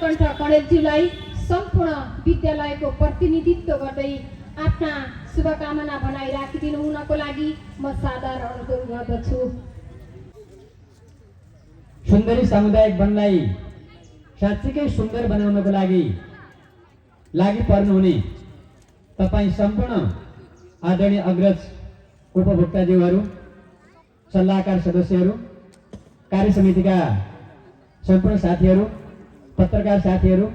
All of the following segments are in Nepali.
नीलकण्ठ कणेलज्यूलाई सम्पूर्ण विद्यालयको प्रतिनिधित्व गर्दै आफ्ना शुभकामना बनाइ राखिदिनु हुनको लागि म सादर अनुरोध गर्दछु। सुन्दरी सामुदायिक वनलाई साँच्चीकै सुन्दर बनाउनको लागि पर्नुहुने तपाईँ सम्पूर्ण आदरणीय अग्रज उपभोक्ताज्यूहरू, सल्लाहकार सदस्यहरू, कार्य समितिका सम्पूर्ण साथीहरू, पत्रकार साथीहरू,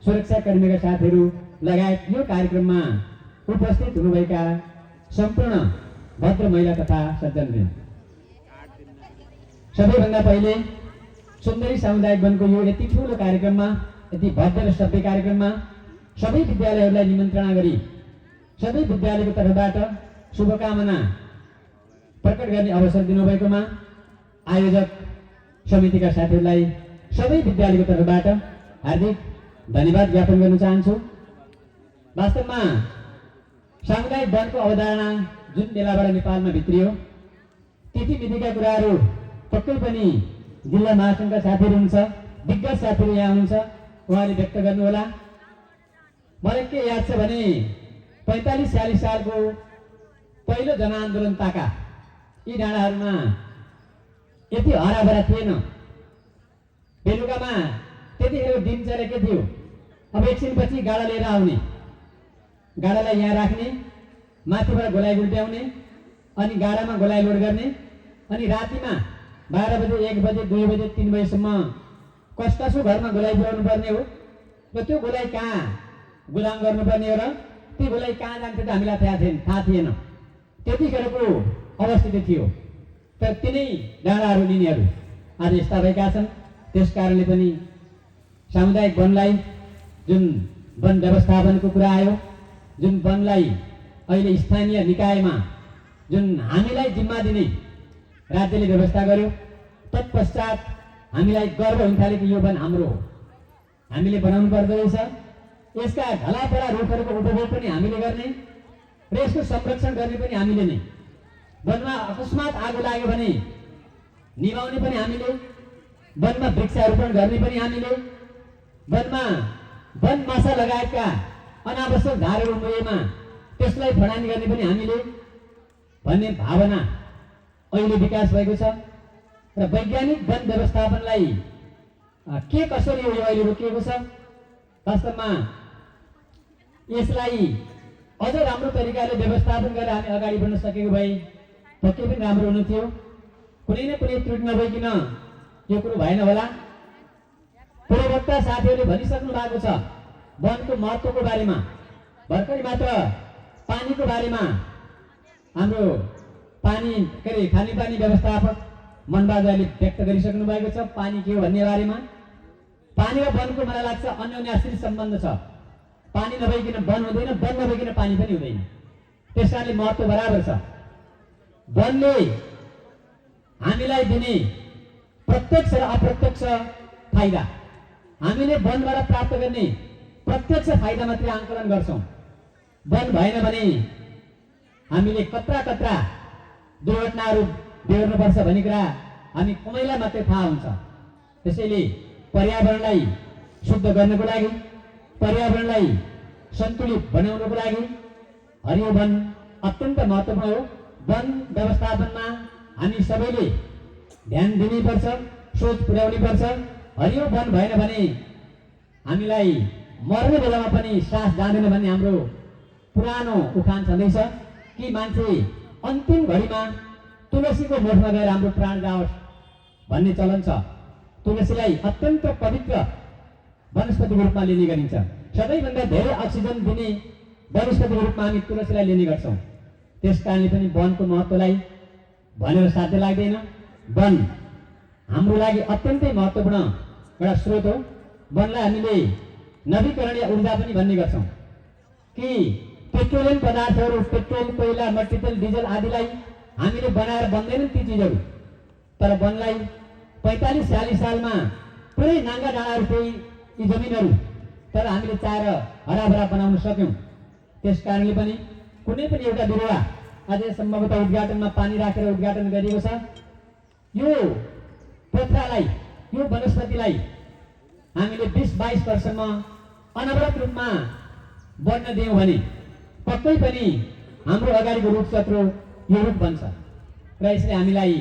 सुरक्षाकर्मीका साथीहरू लगायत यो कार्यक्रममा उपस्थित हुनुभएका सम्पूर्ण भद्र महिला तथा सज्जनवृन्द, सबैभन्दा पहिले सुन्दरी सामुदायिक वनको यो यति ठुलो कार्यक्रममा, यति भव्य र सभ्य कार्यक्रममा सबै विद्यालयहरूलाई निमन्त्रणा गरी सबै विद्यालयको तर्फबाट शुभकामना प्रकट गर्ने अवसर दिनुभएकोमा आयोजक समितिका साथीहरूलाई सबै विद्यालयको तर्फबाट हार्दिक धन्यवाद ज्ञापन गर्न चाहन्छु। वास्तवमा सामुदायिक वनको अवधारणा जुन बेलाबाट नेपालमा भित्रियो, तिथिमितिका कुराहरू पक्कै पनि जिल्ला महासङ्घका साथीहरू हुनुहुन्छ, दिग्गज साथीहरू यहाँ हुनुहुन्छ, उहाँले व्यक्त गर्नुहोला। मलाई के याद छ भने 45-46 सालको पहिलो जनआन्दोलन ताका यी डाँडाहरूमा यति हराभरा थिएन। बेलुकामा त्यतिखेरको दिनचर्या के थियो? अब एकछिनपछि गाडा लिएर आउने, गाडालाई यहाँ राख्ने, माथिबाट गोलाइ गुल्ट्याउने, अनि गाडामा गोलाइ लोड गर्ने, अनि रातिमा 12 बजे, 1 बजे, 2 बजे, 3 बजेसम्म कसो घरमा गोलाइ पुर्याउनु पर्ने हो र त्यो गोलाइ कहाँ गुदाम गर्नुपर्ने हो र त्यो गोलाइ कहाँ जान्छ त हामीलाई थाहा थिएन। त्यतिखेरको अवस्थिति थियो। तर तिनै डाँडाहरू लिनेहरू आज यस्ता भएका छन्। त्यस कारणले पनि सामुदायिक वनलाई जुन वन व्यवस्थापनको कुरा आयो, जुन वनलाई अहिले स्थानीय निकायमा जुन हामीलाई जिम्मा दिने राज्यले व्यवस्था गर्यो, तत्पश्चात हामीलाई गर्व हुन थाल्यो कि यो वन हाम्रो हो, हामीले बनाउनु पर्दो रहेछ। यसका ढलापडा रुखहरूको उपभोग पनि हामीले गर्ने र यसको संरक्षण गर्ने पनि हामीले नै। वनमा अकस्मात आगो लाग्यो भने निभाउने पनि हामीले, वनमा वृक्षारोपण गर्ने पनि हामीले, वनमा वन माछा लगायतका अनावश्यक झारहरू उम्रिएमा त्यसलाई फडानी गर्ने पनि हामीले भन्ने भावना अहिले विकास भएको छ। र वैज्ञानिक वन व्यवस्थापनलाई के कसरी यो अहिले रोकिएको छ? वास्तवमा यसलाई अझ राम्रो तरिकाले व्यवस्थापन गरेर हामी अगाडि बढ्न सकेको भए पक्कै पनि राम्रो हुन्थ्यो। कुनै न कुनै त्रुटि नभइकन यो कुरो भएन होला। पूर्ववक्ता साथीहरूले भनिसक्नु भएको छ वनको महत्त्वको बारेमा। भर्खरै मात्र पानीको बारेमा हाम्रो खानेपानी व्यवस्थापक मनबाजाले व्यक्त गरिसक्नु भएको छ। पानी के हो भन्ने बारेमा, पानी र वनको मलाई लाग्छ अन्योन्याश्रित सम्बन्ध छ। पानी नभइकन वन हुँदैन, वन नभइकन पानी पनि हुँदैन। त्यस कारणले महत्त्व बराबर छ। वनले हामीलाई दिने प्रत्यक्ष र अप्रत्यक्ष फाइदा, हामीले वनबाट प्राप्त गर्ने प्रत्यक्ष फाइदा मात्रै आंकलन गर्छौँ। वन भएन भने हामीले कत्रा दुर्घटनाहरू बेहोर्नुपर्छ भन्ने कुरा हामी कसैलाई मात्रै थाहा हुन्छ। त्यसैले पर्यावरणलाई शुद्ध गर्नको लागि, पर्यावरणलाई सन्तुलित बनाउनको लागि हरियो वन अत्यन्त महत्त्वपूर्ण हो। वन व्यवस्थापनमा हामी सबैले ध्यान दिनुपर्छ, सोच पुर्याउनु पर्छ। हरियो वन भएन भने हामीलाई मर्ने बेलामा पनि सास जाँदैन भन्ने हाम्रो पुरानो उखान छँदैछ कि मान्छे अन्तिम घडीमा तुलसीको मोठमा गएर हाम्रो प्राण जाओस् भन्ने चलन छ। तुलसीलाई अत्यन्त पवित्र वनस्पतिको रूपमा लिने गरिन्छ। सबैभन्दा धेरै अक्सिजन दिने वनस्पतिको रूपमा हामी तुलसीलाई लिने गर्छौँ। त्यस कारणले पनि वनको महत्त्वलाई भनेर साध्य लाग्दैन। वन हाम्रो लागि अत्यन्तै महत्त्वपूर्ण एउटा स्रोत हो। वनलाई हामीले नवीकरणीय ऊर्जा पनि भन्ने गर्छौँ कि पेट्रोलियम पदार्थहरू, पेट्रोल, कोइला, मट्टी तेल, डिजल आदिलाई हामीले बनाएर बन्दैनन् ती चिजहरू। तर वनलाई 45-46 सालमा पुरै नाङ्गा डाँडाहरू थिए यी जमिनहरू, तर हामीले चाहेर हराभरा बनाउन सक्यौँ। त्यस कारणले पनि कुनै पनि एउटा बिरुवा अझै सम्भवतः उद्घाटनमा पानी राखेर उद्घाटन गरिएको छ। यो पथरालाई, यो वनस्पतिलाई हामीले 20-22 वर्षमा अनवरत रूपमा बढ्न दियौँ भने पक्कै पनि हाम्रो अगाडिको रुख चक्रो यो रुख बन्छ र यसले हामीलाई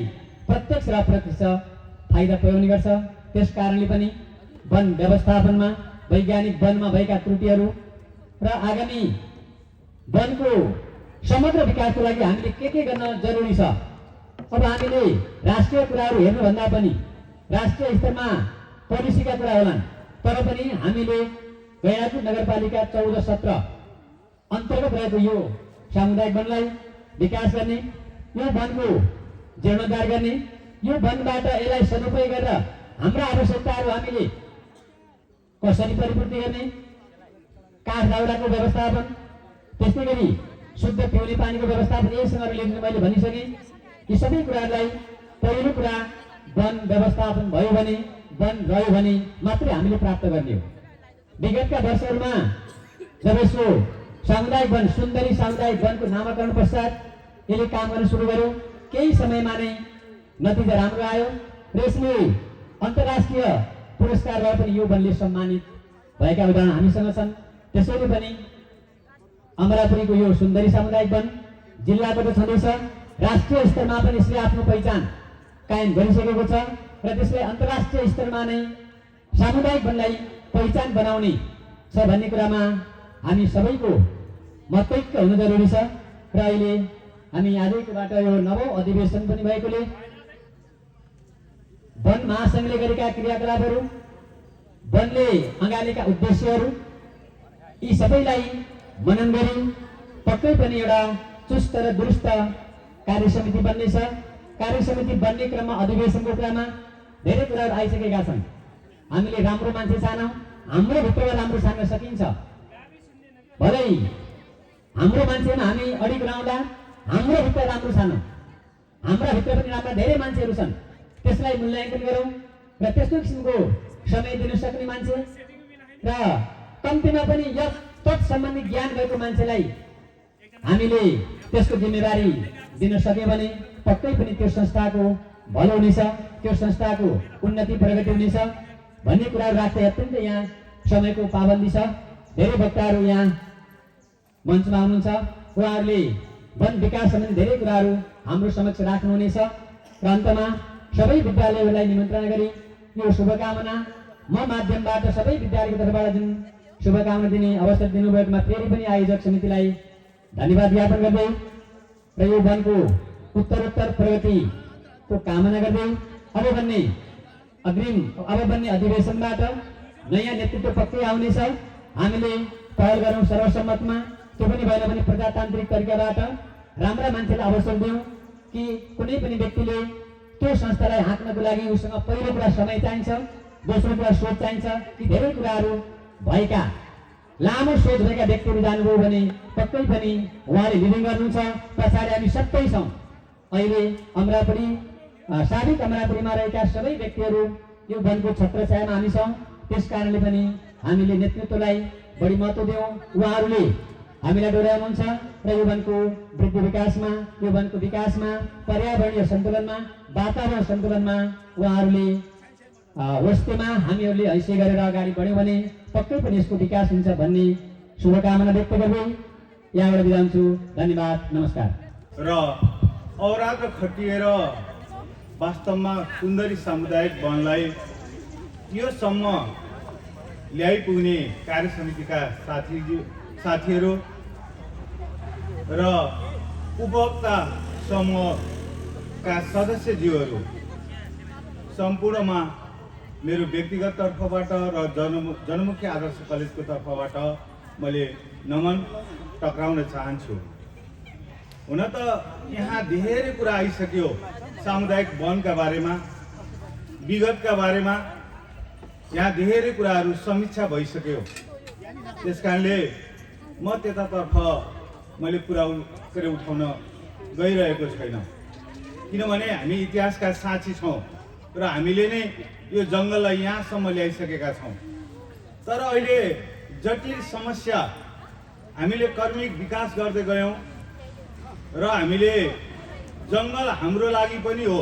प्रत्यक्ष र अप्रत्यक्ष फाइदा पुर्याउने गर्छ। त्यस कारणले पनि वन व्यवस्थापनमा वैज्ञानिक वनमा भएका त्रुटिहरू र आगामी वनको समग्र विकासको लागि हामीले के गर्न जरुरी छ। अब हामीले राष्ट्रिय कुराहरू हेर्नुभन्दा पनि राष्ट्रिय स्तरमा पोलिसीका कुरा होलान्, तर पनि हामीले गैंडाकोट नगरपालिका 14-17 अन्तर्गत रहेको यो सामुदायिक वनलाई विकास गर्ने, यो वनको जीर्णोद्धार गर्ने, यो वनबाट यसलाई सदुपयोग गरेर हाम्रा आवश्यकताहरू हामीले कसरी परिपूर्ति गर्ने, काठ दाउराको व्यवस्थापन, त्यस्तै गरी शुद्ध पिउने पानीको व्यवस्थापन, यीसँग रिलेटेड मैले भनिसकेँ। यी सबै कुराहरूलाई पहिलो कुरा वन व्यवस्थापन भयो भने, वन रह्यो भने मात्रै हामीले प्राप्त गर्ने हो। विगतका वर्षहरूमा जब यसो सामुदायिक वन सुन्दरी सामुदायिक वनको नामाकरण पश्चात यसले काम गर्न सुरु गर्यो, केही समयमा नै नतिजा राम्रो आयो र यसले अन्तर्राष्ट्रिय पुरस्कारबाट पनि यो वनले सम्मानित भएका उदाहरण हामीसँग छन्। त्यसैले पनि अमरापुरीको यो सुन्दरी सामुदायिक वन जिल्लाको त छँदैछ, राष्ट्रिय स्तरमा पनि यसले आफ्नो पहिचान कायम गरिसकेको छ र त्यसले अन्तर्राष्ट्रिय स्तरमा नै सामुदायिक वनलाई पहिचान बनाउने छ भन्ने कुरामा हामी सबैको मतैक्य हुन जरुरी छ। र अहिले हामी आजैकोबाट यो 9औं अधिवेशन पनि भएकोले वन महासङ्घले गरेका क्रियाकलापहरू, वनले अँगालेका उद्देश्यहरू, यी सबैलाई मनन गरी पक्कै पनि एउटा चुस्त र दुरुस्त कार्यसमिति बन्नेछ। कार्यसमिति बन्ने क्रममा अधिवेशनको क्रममा धेरै कुराहरू आइसकेका छन्। हामीले राम्रो मान्छे छानौँ, हाम्रो भित्रबाट राम्रो छान्न सकिन्छ। भलै हाम्रो मान्छेमा हामी अडिग रहँदा हाम्रो भित्र राम्रो छानौँ, हाम्रा भित्र पनि राम्रा धेरै मान्छेहरू छन्, त्यसलाई मूल्याङ्कन गरौँ र त्यस्तो किसिमको समय दिन सक्ने मान्छे र कम्तीमा पनि तत्सम्बन्धी ज्ञान भएको मान्छेलाई हामीले त्यसको जिम्मेवारी दिन सक्यो भने पक्कै पनि त्यो संस्थाको भलो हुनेछ, त्यो संस्थाको उन्नति प्रगति हुनेछ भन्ने कुराहरू राख्दै अत्यन्तै यहाँ समयको पाबन्दी छ। धेरै वक्ताहरू यहाँ मञ्चमा हुनुहुन्छ, उहाँहरूले वन विकास सम्बन्धी धेरै कुराहरू हाम्रो समक्ष राख्नुहुनेछ र अन्तमा सबै विद्यालयहरूलाई निमन्त्रणा गरी यो शुभकामना म माध्यमबाट सबै विद्यालयको तर्फबाट जुन शुभकामना दिने अवसर दिनुभएकोमा फेरि पनि आयोजक समितिलाई धन्यवाद ज्ञापन गर्दै र यो वनको उत्तरोत्तर प्रगतिको कामना गर्दै अब बन्ने अधिवेशनबाट नयाँ नेतृत्व पक्कै आउनेछ। हामीले पहल गरौँ सर्वसम्मतमा, त्यो पनि भएन भने प्रजातान्त्रिक तरिकाबाट राम्रा मान्छेलाई अवसर दिउँ कि कुनै पनि व्यक्तिले त्यो संस्थालाई हाँक्नको लागि उसँग पहिलो कुरा समय चाहिन्छ, दोस्रो कुरा सोच चाहिन्छ कि धेरै कुराहरू भएका लामो सोच भएका व्यक्तिहरू जानुभयो भने पक्कै पनि उहाँले लिडिङ गर्नुहुन्छ। पछाडि हामी सबै छौँ। अहिले अमरापुरी साबिक अमरापुरीमा रहेका सबै व्यक्तिहरू यो वनको छत्रछायामा हामी छौँ। त्यस कारणले पनि हामीले नेतृत्वलाई बढी महत्त्व दियौँ। उहाँहरूले हामीलाई डोर्याउनुहुन्छ र यो वनको वृद्धि विकासमा, यो वनको विकासमा, पर्यावरणीय सन्तुलनमा, वातावरण सन्तुलनमा उहाँहरूले वस्तुमा हामीहरूले हैसियत गरेर अगाडि बढ्यौँ भने पक्कै पनि यसको विकास हुन्छ भन्ने शुभकामना व्यक्त गर्दै यहाँबाट बिदा हुन्छु। धन्यवाद, नमस्कार। र औरात खटिएर वास्तवमा सुन्दरी सामुदायिक वनलाई योसम्म ल्याइपुग्ने कार्य समितिका साथीहरू र उपभोक्ता समूहका सदस्यज्यूहरू सम्पूर्णमा मेरो व्यक्तिगत तर्फबाट र जनमुखी आदर्श कलेजको तर्फबाट मैले नमन टक्राउन चाहन्छु। हुन त यहाँ धेरै कुरा आइसक्यो सामुदायिक वनका बारेमा, विगतका बारेमा यहाँ धेरै कुराहरू समीक्षा भइसक्यो। त्यसकारणले म त्यतातर्फ मैले कुरा उठाउन गइरहेको छैन, किनभने हामी इतिहासका साक्षी छौँ र हामीले नै यो जङ्गललाई यहाँसम्म ल्याइसकेका छौँ। तर अहिले जटिल समस्या हामीले कर्मिक विकास गर्दै गयौँ र हामीले जङ्गल हाम्रो लागि पनि हो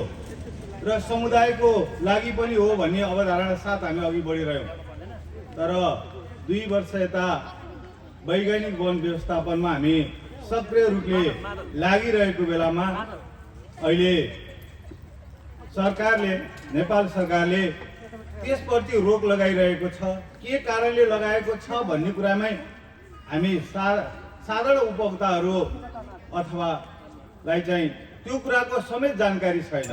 र समुदायको लागि पनि हो भन्ने अवधारणा साथ हामी अघि बढिरह्यौँ। तर 2 वर्ष यता वैज्ञानिक वन व्यवस्थापनमा हामी सक्रिय रूपले लागिरहेको बेलामा अहिले सरकारले, नेपाल सरकारले त्यसप्रति रोक लगाइरहेको छ। के कारणले लगाएको छ भन्ने कुरामै हामी साधारण उपभोक्ताहरू अथवालाई चाहिँ त्यो कुराको समेत जानकारी छैन।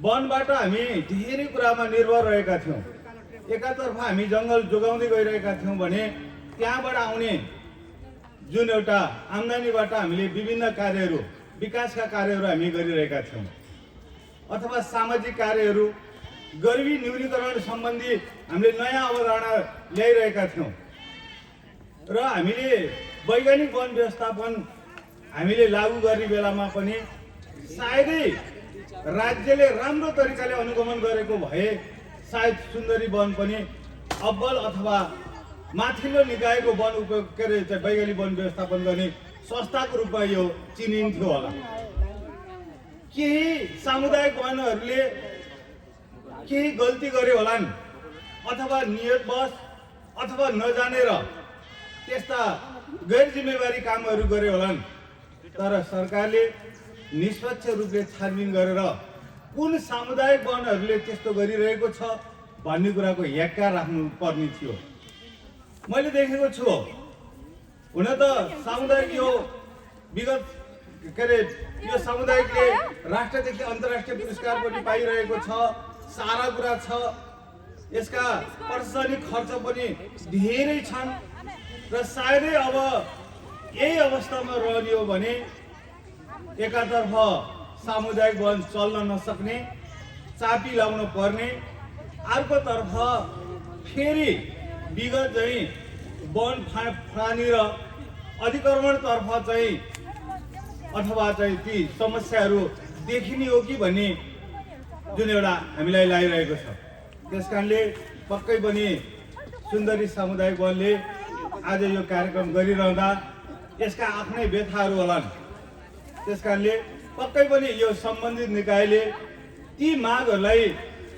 वनबाट हामी धेरै कुरामा निर्भर रहेका थियौँ। एकातर्फ हामी जङ्गल जोगाउँदै गइरहेका थियौँ भने त्यहाँबाट आउने जुन एउटा आम्दानीबाट हामीले विभिन्न कार्यहरू, विकासका कार्यहरू हामी गरिरहेका थियौँ अथवा सामाजिक कार्यहरू, गरिबी न्यूनीकरण सम्बन्धी हामीले नयाँ अवधारणा ल्याइरहेका थियौँ र हामीले वैज्ञानिक वन व्यवस्थापन हामीले लागू गर्ने बेलामा पनि सायदै राज्यले राम्रो तरिकाले अनुगमन गरेको भए सायद सुन्दरी वन पनि अब्बल अथवा माथिल्लो निकायको वन वैज्ञानिक वन व्यवस्थापन गर्ने संस्थाको रूपमा यो चिनिन्थ्यो होला। केही सामुदायिक वनहरूले केही गल्ती गरे होलान् अथवा नियतवश अथवा नजानेर त्यस्ता गैर जिम्मेवारी कामहरू गरे होलान्, तर सरकारले निष्पक्ष रूपले छानबिन गरेर कुन सामुदायिक वनहरूले त्यस्तो गरिरहेको छ भन्ने कुराको हेक्का राख्नु पर्ने थियो। मैले देखेको छु, हुन त सामुदायिक यो विगत यो सामुदायिकले राष्ट्रदेखि अन्तर्राष्ट्रिय पुरस्कार पनि पाइरहेको छ, सारा कुरा छ, यसका प्रशासनिक खर्च पनि धेरै छन् र सायदै अब यही अवस्थामा रहने हो भने एकातर्फ सामुदायिक वन चल्न नसक्ने, चापी लाउन पर्ने, अर्कोतर्फ फेरि विगत चाहिँ वन फानी र अधिक्रमणतर्फ चाहिँ अथवा चाहिँ ती समस्याहरू देखिने हो कि भन्ने जुन एउटा हामीलाई लागिरहेको छ। त्यसकारणले पक्कै पनि सुन्दरी सामुदायिक वनले आज यो कार्यक्रम गरिरहँदा यसका आफ्नै व्यथाहरू होलान्। त्यसकारणले पक्कै पनि यो सम्बन्धित निकायले ती मागहरूलाई,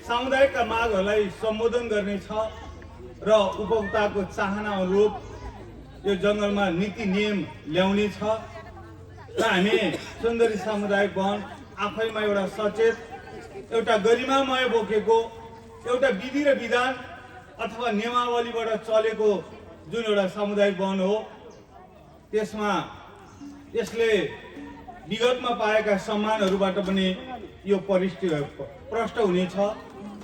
सामुदायिकका मागहरूलाई सम्बोधन गर्नेछ र उपभोक्ताको चाहना अनुरूप यो जङ्गलमा नीति नियम ल्याउने छ र हामी सुन्दरी सामुदायिक वन आफैमा एउटा सचेत, एउटा गरिमामय बोकेको, एउटा विधि र विधान अथवा नियमावलीबाट चलेको जुन एउटा सामुदायिक वन हो, त्यसमा यसले विगतमा पाएका सम्मानहरूबाट पनि यो प्रष्ट हुनेछ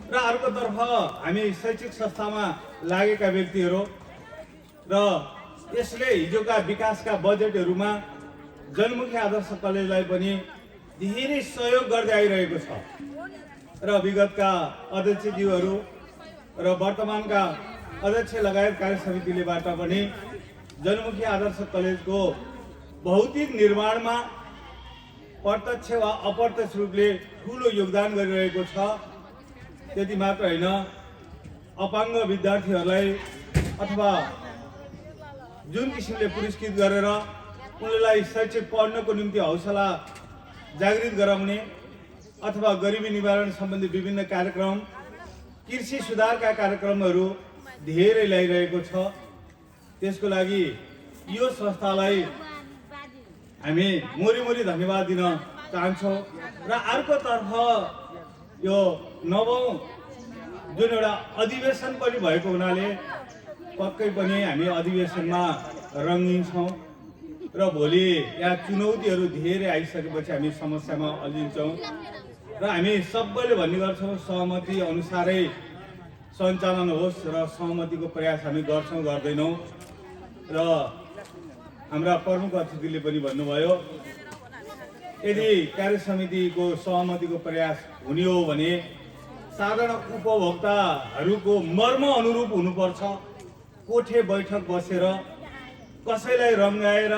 र अर्कोतर्फ हामी शैक्षिक संस्थामा लागेका व्यक्तिहरू र यसले हिजोका विकासका बजेटहरूमा जनमुखी आदर्श कलेजलाई पनि धेरै सहयोग गर्दै आइरहेको छ र विगतका अध्यक्षज्यूहरू र वर्तमानका अध्यक्ष लगायत कार्य समितिलेबाट पनि जनमुखी आदर्श कलेजको भौतिक निर्माणमा प्रत्यक्ष वा अप्रत्यक्ष रूपले ठुलो योगदान गरिरहेको छ। त्यति मात्र होइन, अपाङ्ग विद्यार्थीहरूलाई अथवा जुन किसिमले पुरस्कृत गरेर उनलाई शैक्षिक पढ्नको निम्ति हौसला जागृत गराउने अथवा गरिबी निवारण सम्बन्धी विभिन्न कार्यक्रम, कृषि सुधारका कार्यक्रमहरू धेरै ल्याइरहेको छ। त्यसको लागि यो संस्थालाई हामी मोरी धन्यवाद दिन चाहन्छौँ र अर्कोतर्फ यो 9औं जुन एउटा अधिवेशन पनि भएको हुनाले पक्कै पनि हामी अधिवेशनमा रङ्गिन छौँ र भोलि यहाँ चुनौतीहरू धेरै आइसकेपछि हामी समस्यामा अल्झिन्छौँ र हामी सबैले भन्ने गर्छौँ सहमति अनुसारै सञ्चालन होस् र सहमतिको प्रयास हामी गर्छौँ गर्दैनौँ। र हाम्रा प्रमुख अतिथिले पनि भन्नुभयो, यदि कार्य समितिको सहमतिको प्रयास हुने हो भने साधारण उपभोक्ताहरूको मर्म अनुरूप हुनुपर्छ। कोठे बैठक बसेर कसैलाई रङ्गाएर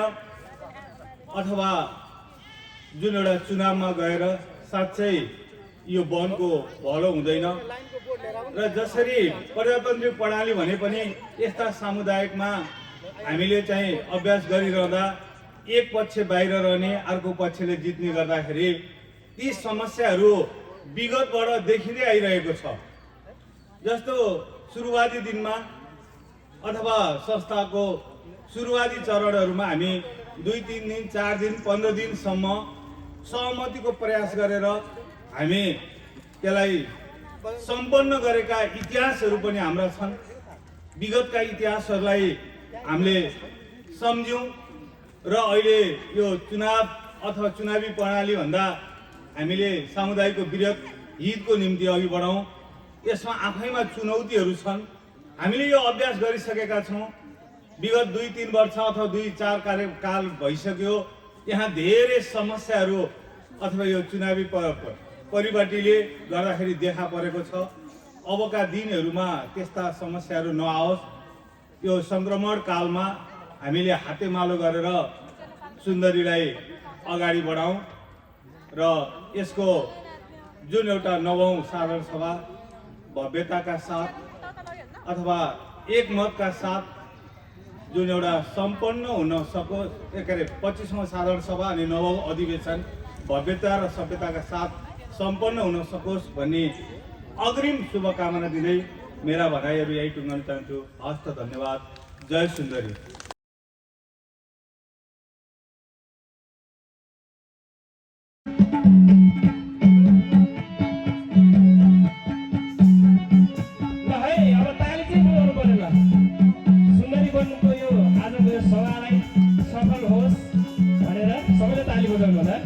अथवा जुन एउटा चुनावमा गएर साँच्चै यो वनको भलो हुँदैन र जसरी प्रजातान्त्रिक प्रणाली भने पनि यस्ता सामुदायिकमा हामीले चाहिँ अभ्यास गरिरहँदा एक पक्ष बाहिर रहने, अर्को पक्षले जित्ने गर्दाखेरि ती समस्याहरू विगतबाट देखिँदै आइरहेको छ। जस्तो सुरुवाती दिनमा अथवा संस्थाको सुरुवाती चरणहरूमा हामी 2-3 दिन 4 दिन 15 दिनसम्म सहमतिको प्रयास गरेर हामी त्यसलाई सम्पन्न गरेका इतिहासहरू पनि हाम्रा छन्। विगतका इतिहासहरूलाई हामीले सम्झ्यौँ र अहिले यो चुनाव अथवा चुनावी प्रणाली भन्दा हामीले समुदायको वृहत हितको निम्ति अघि बढाउँ। यसमा आफैमा चुनौतीहरू छन्। हामीले यो अभ्यास गरिसकेका छौँ। विगत 2-3 वर्ष अथवा 2-4 कार्यकाल भइसक्यो। यहाँ धेरै समस्याहरू अथवा यो चुनावी परिपाटीले गर्दाखेरि देखा परेको छ। अबका दिनहरूमा त्यस्ता समस्याहरू नआओस्। यो सङ्क्रमण कालमा हामीले हातेमालो गरेर सुन्दरीलाई अगाडि बढाउँ र यसको जुन एउटा 9औं साधारण सभा भव्यताका साथ अथवा एकमतका साथ जुन एउटा सम्पन्न हुन सकोस्, 25औं साधारण सभा अनि 9औं अधिवेशन भव्यता र सभ्यताका साथ सम्पन्न हुन सकोस् भन्ने अग्रिम शुभकामना दिँदै मेरा भनाइहरू यही टुङ्गाउन चाहन्छु। हस्त धन्यवाद। जय सुन्दरी। सफल होस् भनेर सबैले ताली बजाउनु होला।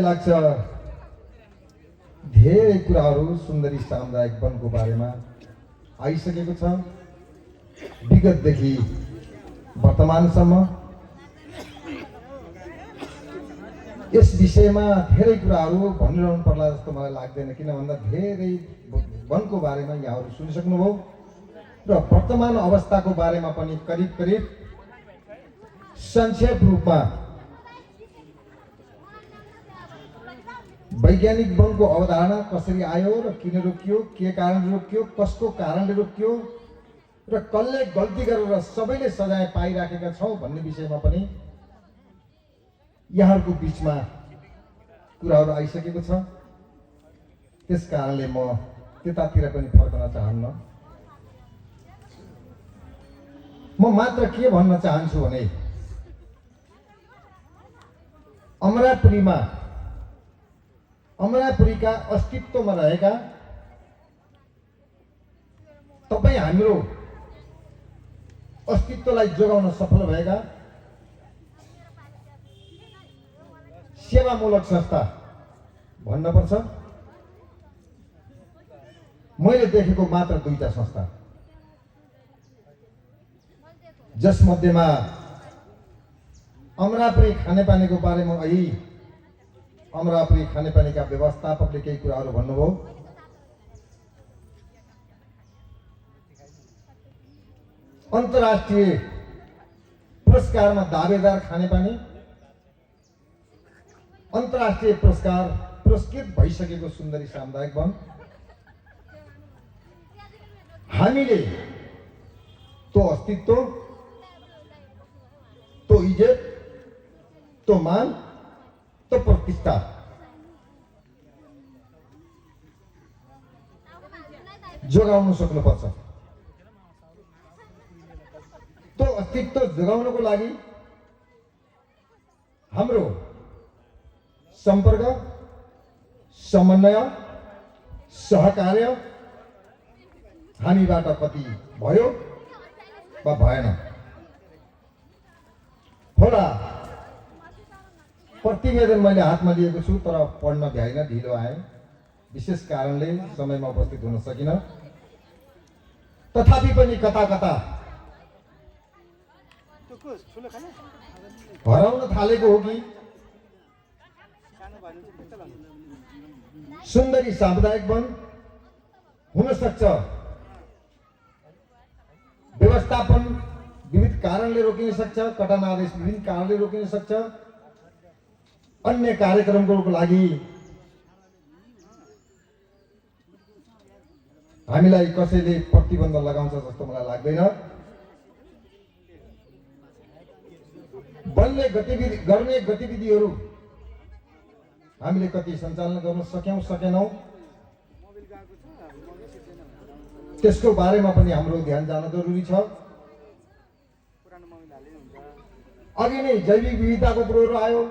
लाग्छ धेरै कुराहरू सुन्दरी सामुदायिक वनको बारेमा आइसकेको छ। विगतदेखि वर्तमानसम्म यस विषयमा धेरै कुराहरू भनिरहनु पर्ला जस्तो मलाई लाग्दैन, किन भन्दा धेरै वनको बारेमा यहाँहरू सुनिसक्नुभयो र वर्तमान अवस्थाको बारेमा पनि करिब करिब संक्षेप रूपमा वैज्ञानिक वनको अवधारणा कसरी आयो र किन रोकियो, के कारण रोकियो, कसको कारणले रोकियो र कसले गल्ती गरेर सबैले सजाय पाइराखेका छौँ भन्ने विषयमा पनि यहाँहरूको बिचमा कुराहरू आइसकेको छ। त्यस कारणले म त्यतातिर पनि फर्कन चाहन्न। म मात्र के भन्न चाहन्छु भने अमरापुरीका अस्तित्वमा रहेका तपाईँ हाम्रो अस्तित्वलाई जोगाउन सफल भएका सेवामूलक संस्था भन्नुपर्छ। मैले देखेको मात्र 2टा संस्था, जसमध्येमा अमरापुरी खानेपानीको बारेमा अहिले अमरापुरी खानेपानीका व्यवस्थापकले केही कुराहरू भन्नुभयो। अन्तर्राष्ट्रिय पुरस्कारमा दावेदार खानेपानी, अन्तर्राष्ट्रिय पुरस्कृत भइसकेको सुन्दरी सामुदायिक वन, हामीले तो अस्तित्व, तो इज्जत, तो मान, तो प्रतिष्ठा जोगाउन सक्नुपर्छ। तो अस्तित्व जोगाउनको लागि हाम्रो सम्पर्क, समन्वय, सहकार्य हामीबाट कति भयो वा भएन होला। प्रतिवेदन मैले हातमा लिएको छु, तर पढ्न भ्याइन, ढिलो आए, विशेष कारणले समयमा उपस्थित हुन सकिन। तथापि पनि कता कता हराउन थालेको हो कि सुन्दरी सामुदायिक वन हुन सक्छ। व्यवस्थापन विविध कारणले रोकिन सक्छ, कटन आदेश विभिन्न कारणले रोकिन सक्छ, अन्य कार्यक्रमको लागि हामीलाई कसैले प्रतिबन्ध लगाउँछ जस्तो मलाई लाग्दैन। वनले गर्ने गतिविधिहरू हामीले कति सञ्चालन गर्न सक्यौं सकेनौं त्यसको बारेमा पनि हाम्रो ध्यान जान जरुरी छ। अघि नै जैविक विविधताको कुराहरू आयो,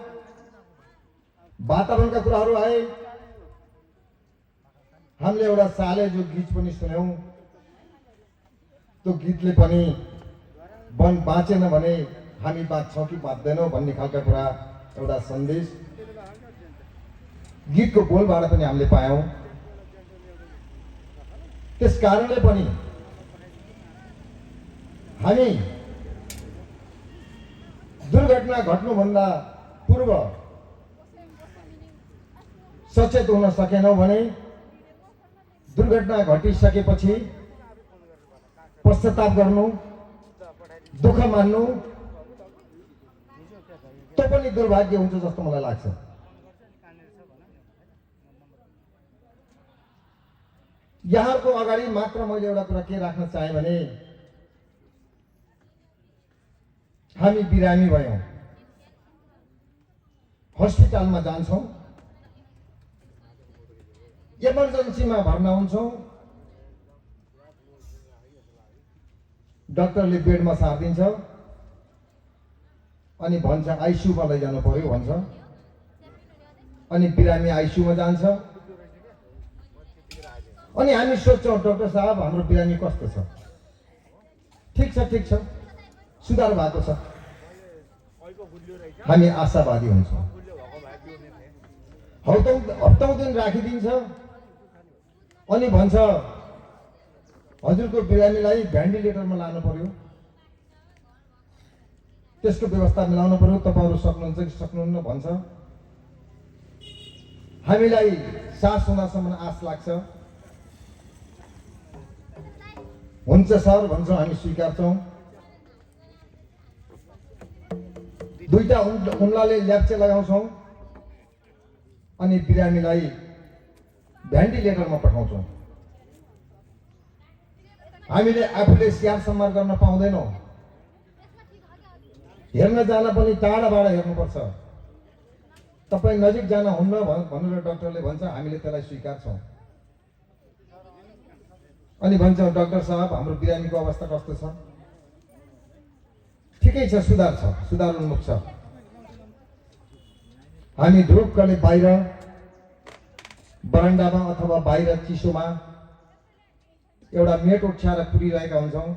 वातावरणका कुराहरू आए। हामीले एउटा साले जो गीत पनि सुन्यौं, त्यो गीतले पनि वन बाँचेन भने हामी बाँच्छौँ कि बाँच्दैनौँ भन्ने खालका कुरा एउटा सन्देश गीतको बोलबाट पनि हामीले पायौं। त्यस कारणले पनि हामी दुर्घटना घट्नुभन्दा पूर्व सचेत हुन सकेनौं भने दुर्घटना घटिसकेपछि पश्चाताप गर्नु, दुःख मान्नु त्यो पनि दुर्भाग्य हुन्छ जस्तो मलाई लाग्छ। यहाँको अगाडि मात्र मैले एउटा कुरा के राख्न चाहे भने हामी बिरामी भयौं, हस्पिटलमा जान्छौं, इमर्जेन्सीमा भर्ना हुन्छौं, डाक्टरले बेडमा सारिदिन्छ अनि भन्छ आइसियुमा लैजानु पर्यो भन्छ। अनि बिरामी आइसियुमा जान्छ अनि हामी सोच्छौं डाक्टर साहब हाम्रो बिरामी कस्तो छ, ठीक छ, सुधार भएको छ, हामी आशावादी हुन्छौं। हप्तौँ दिन राखिदिन्छ अनि भन्छ हजुरको बिरामीलाई भेन्टिलेटरमा लानु पर्यो, त्यसको व्यवस्था मिलाउनु पर्यो, तपाईँहरू सक्नुहुन्छ कि सक्नुहुन्न भन्छ। हामीलाई सास हुँदासम्म आश लाग्छ, हुन्छ सर भन्छौँ, हामी स्वीकार्छौँ। दुईटा उम्लाले ल्याप्चे लगाउँछौँ अनि बिरामीलाई भेन्टिलेटरमा पठाउँछौँ। हामीले आफूले स्याहार सम्मान गर्न पाउँदैनौँ, हेर्न जान पनि टाढाबाट हेर्नुपर्छ। तपाईँ नजिक जान हुन्न भनेर डाक्टरले भन्छ, हामीले त्यसलाई स्वीकार्छौँ अनि भन्छौँ डाक्टर साहब हाम्रो बिरामीको अवस्था कस्तो छ? ठिकै छ, सुधार उन्मुख छ। हामी ढुक्कले बाहिर बरन्डामा अथवा बाहिर चिसोमा एउटा मेट ओछ्याएर कुरिरहेका हुन्छौँ।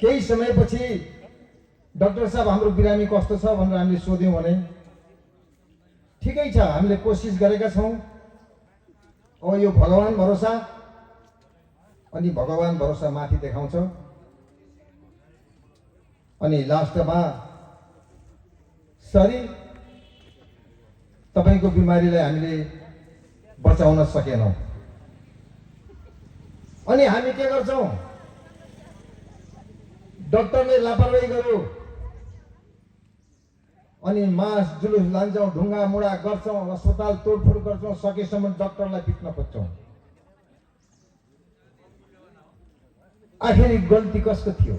केही समयपछि डाक्टर साहब हाम्रो बिरामी कस्तो छ भनेर हामीले सोध्यौँ भने ठिकै छ, हामीले कोसिस गरेका छौँ, अब यो भगवान भरोसा, अनि भगवान भरोसा माथि देखाउँछ अनि लास्टमा सरी तपाईँको बिमारीलाई हामीले बचाउन सकेनौँ। अनि हामी के गर्छौँ? डाक्टरले लापरवाही गर्यो अनि मास जुलुस लान्छौँ, ढुङ्गा मुढा गर्छौँ, अस्पताल तोडफोड गर्छौँ, सकेसम्म डाक्टरलाई पिट्न खोज्छौँ। आखिर गल्ती कसको थियो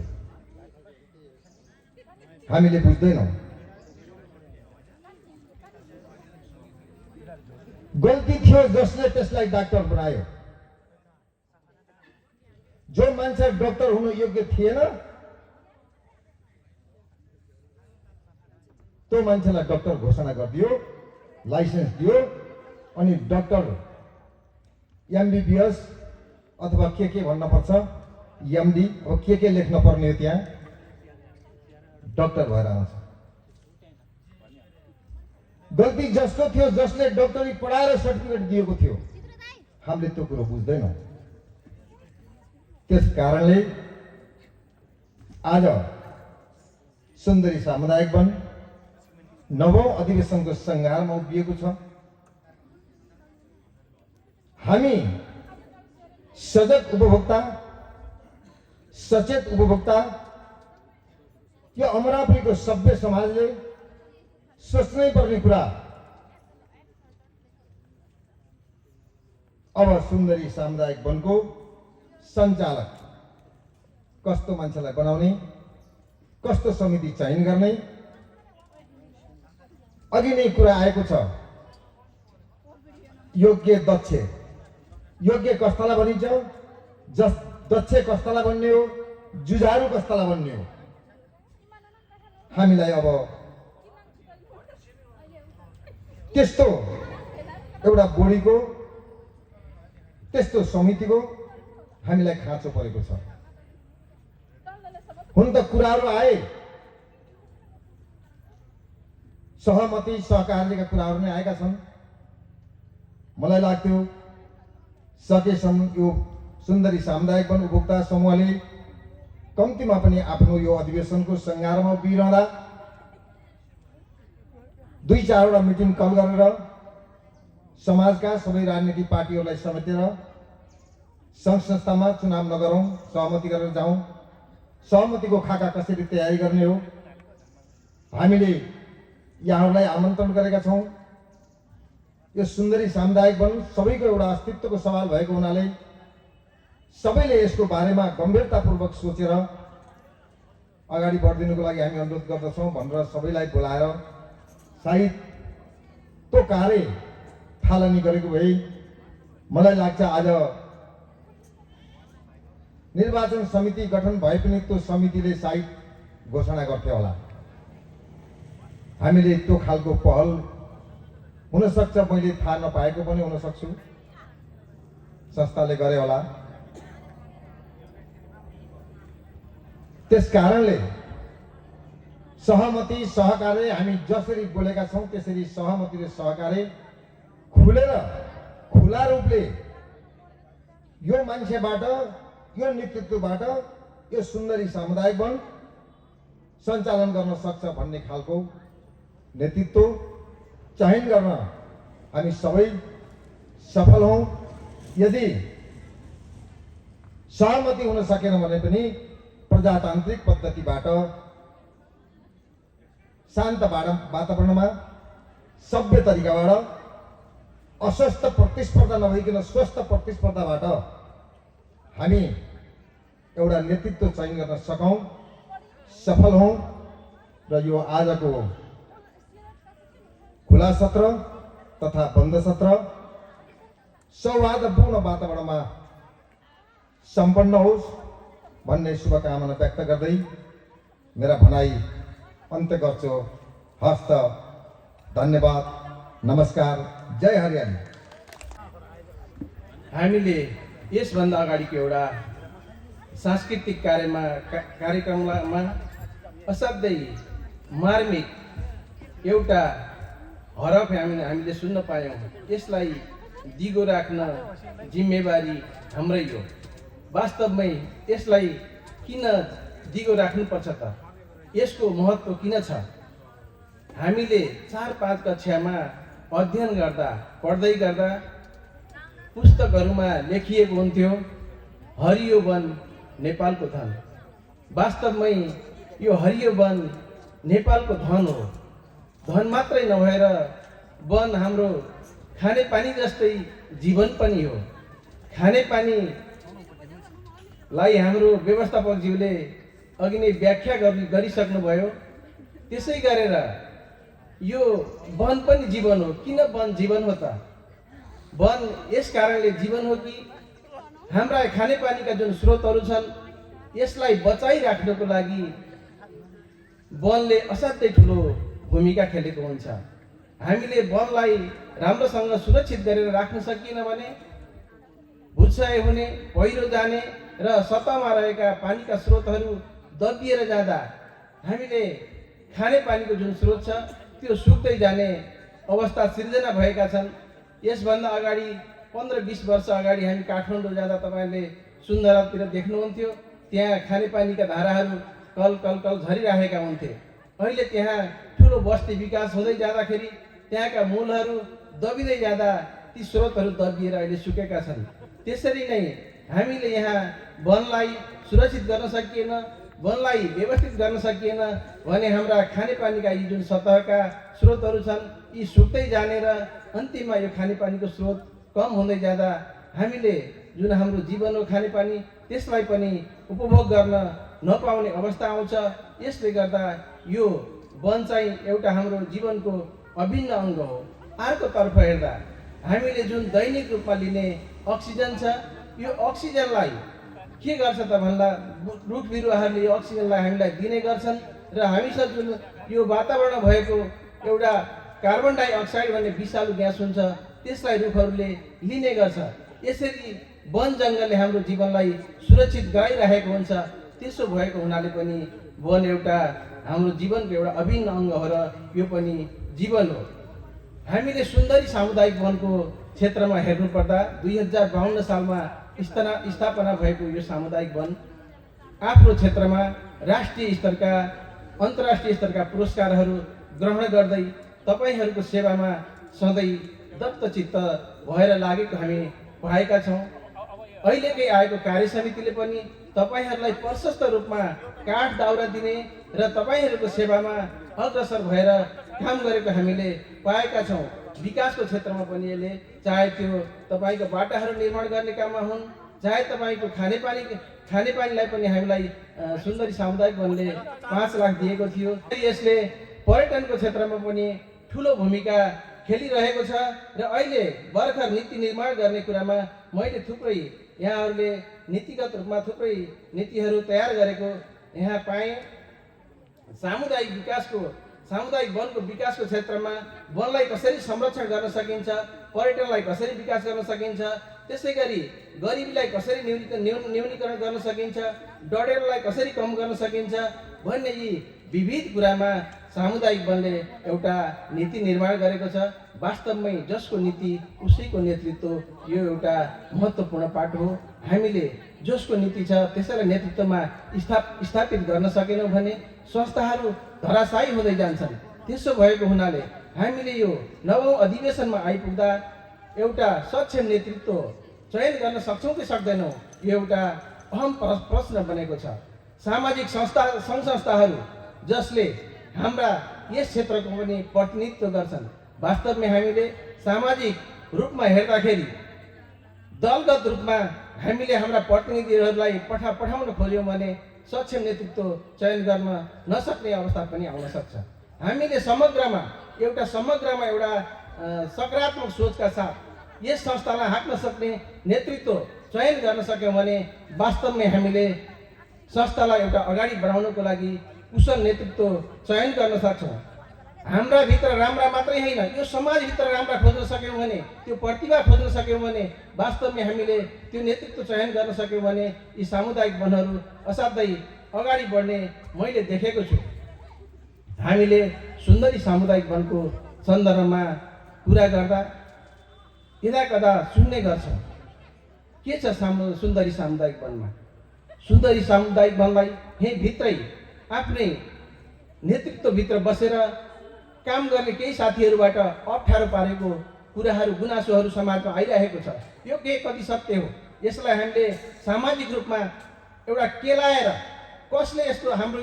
हामीले बुझ्दैनौँ। गल्ती थियो जसले त्यसलाई डाक्टर बनायो। जो मान्छे डाक्टर हुनु योग्य थिएन त्यो मान्छेलाई डाक्टर घोषणा गरिदियो, लाइसेन्स दियो अनि डाक्टर एमबीबीएस अथवा के भन्न पर्छ, एमडी, अब के लेख्न पर्ने हो त्यहाँ, डाक्टर भएर आउँछ। गल्ती जसको थियो, जसले डाक्टरी पढाएर सर्टिफिकेट दिएको थियो, हामीले त्यो कुरो बुझ्दैनौँ। त्यस कारणले आज सुन्दरी सामुदायिक वन 9औं अधिवेशनको सङ्घारमा उभिएको छ। हामी सजग उपभोक्ता, सचेत उपभोक्ता, यो अमरावतीको सभ्य समाजले सोच्नै पर्ने कुरा। अब सुन्दरी सामुदायिक वनको सञ्चालक कस्तो मान्छेलाई बनाउने, कस्तो समिति चयन गर्ने, अघि नै कुरा आएको छ। योग्य दक्ष, योग्य कस्तालाई भनिन्छ, दक्ष कस्तालाई भन्ने हो, जुझारु कस्तालाई भन्ने हो। हामीलाई अब त्यस्तो एउटा बोडीको, त्यस्तो समितिको हामीलाई खाँचो परेको छ। हुन त कुराहरू आए, सहमति सहकार्यका कुराहरू नै आएका छन्। मलाई लाग्थ्यो सकेसम्म यो सुन्दरी सामुदायिक वन उपभोक्ता समूहले कम्तीमा पनि आफ्नो यो अधिवेशनको सङ्घारमा उभिरहँदा 2-4वटा मिटिङ कल गरेर समाजका सबै राजनीतिक पार्टीहरूलाई समेटेर सङ्घ संस्थामा चुनाव नगरौँ, सहमति गरेर जाउँ, सहमतिको खाका कसरी तयारी गर्ने हो हामीले यहाँहरूलाई आमन्त्रण गरेका छौँ। यो सुन्दरी सामुदायिक वन सबैको एउटा अस्तित्वको सवाल भएको हुनाले सबैले यसको बारेमा गम्भीरतापूर्वक सोचेर अगाडि बढिदिनुको लागि हामी अनुरोध गर्दछौँ भनेर सबैलाई बोलाएर सायद त्यो कार्य थालनी गरेको भए मलाई लाग्छ आज निर्वाचन समिति गठन भए पनि त्यो समितिले सायद घोषणा गर्थ्यो होला। हामीले त्यो खालको पहल हुन सक्छ, मैले थाहा नपाएको पनि हुन सक्छु, संस्थाले गरे होला। त्यस कारणले सहमति सहकार्य हामी जसरी बोलेका छौँ त्यसरी सहमति र सहकार्य खुलेर खुला रूपले यो मान्छेबाट यो नेतृत्वबाट यो सुन्दरी सामुदायिक वन सञ्चालन गर्न सक्छ भन्ने खालको नेतृत्व चयन गर्न हामी सबै सफल हौँ। यदि सहमति हुन सकेन भने पनि प्रजातान्त्रिक पद्धतिबाट शान्त वातावरणमा सभ्य तरिकाबाट अस्वस्थ प्रतिस्पर्धा नभइकन स्वस्थ प्रतिस्पर्धाबाट हामी एउटा नेतृत्व चयन गर्न सकौँ, सफल हौँ र यो आजको खुला सत्र तथा बन्द सत्र सौहार्दपूर्ण वातावरणमा सम्पन्न होस् भन्ने शुभकामना व्यक्त गर्दै मेरा भनाइ अन्त्य गर्छु। हस्त, धन्यवाद, नमस्कार, जय हरियाली। हामीले यसभन्दा अगाडिको एउटा सांस्कृतिक कार्यक्रममा असाध्यै मार्मिक एउटा हरफ हामीले सुन्न पायौँ। यसलाई दिगो राख्न जिम्मेवारी हाम्रै हो। वास्तवमै यसलाई किन दिगो राख्नुपर्छ त? यसको महत्त्व किन छ? हामीले 4-5 कक्षामा अध्ययन गर्दा पढ्दै गर्दा पुस्तकहरूमा लेखिएको हुन्थ्यो हरियो वन नेपालको धन। वास्तवमै यो हरियो वन नेपालको धन हो। धन मात्रै नभएर वन हाम्रो खानेपानी जस्तै जीवन पनि हो। खानेपानीलाई हाम्रो व्यवस्थापकज्यूले अघि नै व्याख्या गरिसक्नुभयो। त्यसै गरेर यो वन पनि जीवन हो। किन वन जीवन हो त? वन यस कारणले जीवन हो कि हाम्रा खानेपानीका जुन स्रोतहरू छन् यसलाई बचाइराख्नको लागि वनले असाध्यै ठुलो भूमिका खेलेको हुन्छ। हामीले वनलाई राम्रोसँग सुरक्षित गरेर राख्न सकिएन भने भूक्षय हुने, पहिरो जाने र सतहमा रहेका पानीका स्रोतहरू दबिएर जाँदा हामीले खानेपानीको जुन स्रोत छ त्यो सुक्दै जाने अवस्था सिर्जना भएका छन्। यसभन्दा अगाडि 15-20 वर्ष अगाडि हामी काठमाडौँ जाँदा तपाईँले सुन्दरतिर देख्नुहुन्थ्यो, त्यहाँ खानेपानीका धाराहरू कल कल कल झरिरहेका हुन्थे। अहिले त्यहाँ ठुलो बस्ती विकास हुँदै जाँदाखेरि त्यहाँका मूलहरू दबिँदै जाँदा ती स्रोतहरू दबिएर अहिले सुकेका छन्। त्यसरी नै हामीले यहाँ वनलाई सुरक्षित गर्न सकिएन, वनलाई व्यवस्थित गर्न सकिएन भने हाम्रा खानेपानीका यी जुन सतहका स्रोतहरू छन् यी सुक्दै जाने र अन्तिममा यो खानेपानीको स्रोत कम हुँदै जाँदा हामीले जुन हाम्रो जीवन हो खानेपानी त्यसलाई पनि उपभोग गर्न नपाउने अवस्था आउँछ। यसले गर्दा यो वन चाहिँ एउटा हाम्रो जीवनको अभिन्न अङ्ग हो। अर्कोतर्फ हेर्दा हामीले जुन दैनिक रूपमा लिने अक्सिजन छ यो अक्सिजनलाई के गर्छ त भन्दा रुख बिरुवाहरूले यो अक्सिजनलाई हामीलाई दिने गर्छन् र हामीसँग जुन यो वातावरण भएको एउटा कार्बन डाइअक्साइड भन्ने विषालु ग्यास हुन्छ त्यसलाई रुखहरूले लिने गर्छ। यसरी वन जङ्गलले हाम्रो जीवनलाई सुरक्षित गराइरहेको हुन्छ। त्यसो भएको हुनाले पनि वन एउटा हाम्रो जीवनको एउटा अभिन्न अङ्ग हो र यो पनि जीवन हो। हामीले सुन्दरी सामुदायिक वनको क्षेत्रमा हेर्नुपर्दा 2052 सालमा स्थापना भएको यो सामुदायिक वन आफ्नो क्षेत्रमा राष्ट्रिय स्तरका अन्तर्राष्ट्रिय स्तरका पुरस्कारहरू ग्रहण गर्दै तपाईहरूको सेवामा सधैँ दत्तचित्त भएर लागेको हामी पाएका छौँ। अहिलेकै आएको कार्य समितिले पनि तपाईहरूलाई प्रशस्त रूपमा काठ दाउरा दिने र तपाईहरूको सेवामा अग्रसर भएर काम गरेको हामीले पाएका छौँ। विकासको क्षेत्रमा पनि यसले चाहे त्यो तपाईँको बाटाहरू निर्माण गर्ने काममा हुन्, चाहे तपाईँको खानेपानीलाई पनि हामीलाई सुन्दरी सामुदायिक वनले 5 लाख दिएको थियो। यसले पर्यटनको क्षेत्रमा पनि ठुलो भूमिका खेलिरहेको छ र अहिले भर्खर नीति निर्माण गर्ने कुरामा मैले थुप्रै यहाँहरूले नीतिगत रूपमा थुप्रै नीतिहरू तयार गरेको यहाँ पाएँ। सामुदायिक वनको विकासको क्षेत्रमा वनलाई कसरी संरक्षण गर्न सकिन्छ, पर्यटनलाई कसरी विकास गर्न सकिन्छ, त्यसै गरी गरिबीलाई कसरी न्यूनीकरण गर्न सकिन्छ, डडेलोलाई कसरी कम गर्न सकिन्छ भन्ने यी विविध कुरामा सामुदायिक वनले एउटा नीति निर्माण गरेको छ। वास्तवमै जसको नीति उसैको नेतृत्व यो एउटा महत्त्वपूर्ण पाठ हो। हामीले जसको नीति छ त्यसैलाई नेतृत्वमा स्थापित गर्न सकेनौँ भने संस्थाहरू धराशायी हुँदै जान्छन्। त्यसो भएको हुनाले हामीले यो 9औं अधिवेशनमा आइपुग्दा एउटा सक्षम नेतृत्व चयन गर्न सक्छौँ कि सक्दैनौँ, यो एउटा अहम प्रश्न बनेको छ। सामाजिक सङ्घ संस्थाहरू जसले हाम्रा यस क्षेत्रको पनि प्रतिनिधित्व गर्छन्, वास्तवमै हामीले सामाजिक रूपमा हेर्दाखेरि दलगत रूपमा हामीले हाम्रा प्रतिनिधिहरूलाई पठाउन खोज्यौँ भने सक्षम नेतृत्व चयन गर्न नसक्ने अवस्था पनि आउन सक्छ। हामीले समग्रमा एउटा सकारात्मक सोचका साथ यस संस्थालाई हाँक्न सक्ने नेतृत्व चयन गर्न सक्यौँ भने वास्तवमै हामीले संस्थालाई एउटा अगाडि बढाउनको लागि कुशल नेतृत्व चयन गर्न सक्छौँ। हाम्रा भित्र राम्रा मात्रै होइन, यो समाजभित्र राम्रा खोज्न सक्यौँ भने, त्यो प्रतिभा खोज्न सक्यौँ भने वास्तवमै हामीले त्यो नेतृत्व चयन गर्न सक्यौँ भने यी सामुदायिक वनहरू असाध्यै अगाडि बढ्ने मैले देखेको छु। हामीले सुन्दरी सामुदायिक वनको सन्दर्भमा कुरा गर्दा यदाकदा सुन्ने गर्छौँ के छ सुन्दरी सामुदायिक वनमा। सुन्दरी सामुदायिक वनलाई यहीँ भित्रै आफ्नै नेतृत्वभित्र बसेर काम गर्ने केही साथीहरूबाट अप्ठ्यारो पारेको कुराहरू गुनासोहरू समाजमा आइरहेको छ। यो के कति सत्य हो, यसलाई हामीले सामाजिक रूपमा एउटा केलाएर कसले यस्तो हाम्रो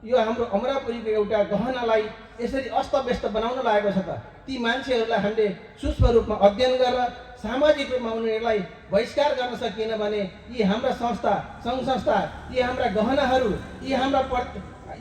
यो हाम्रो अमरापुरीको एउटा गहनालाई यसरी अस्तव्यस्त बनाउन लागेको छ त, ती मान्छेहरूलाई हामीले सूक्ष्म रूपमा अध्ययन गरेर सामाजिक रूपमा उनीहरूलाई बहिष्कार गर्न सकिएन भने यी हाम्रा संस्था सङ्घ संस्था, यी हाम्रा गहनाहरू,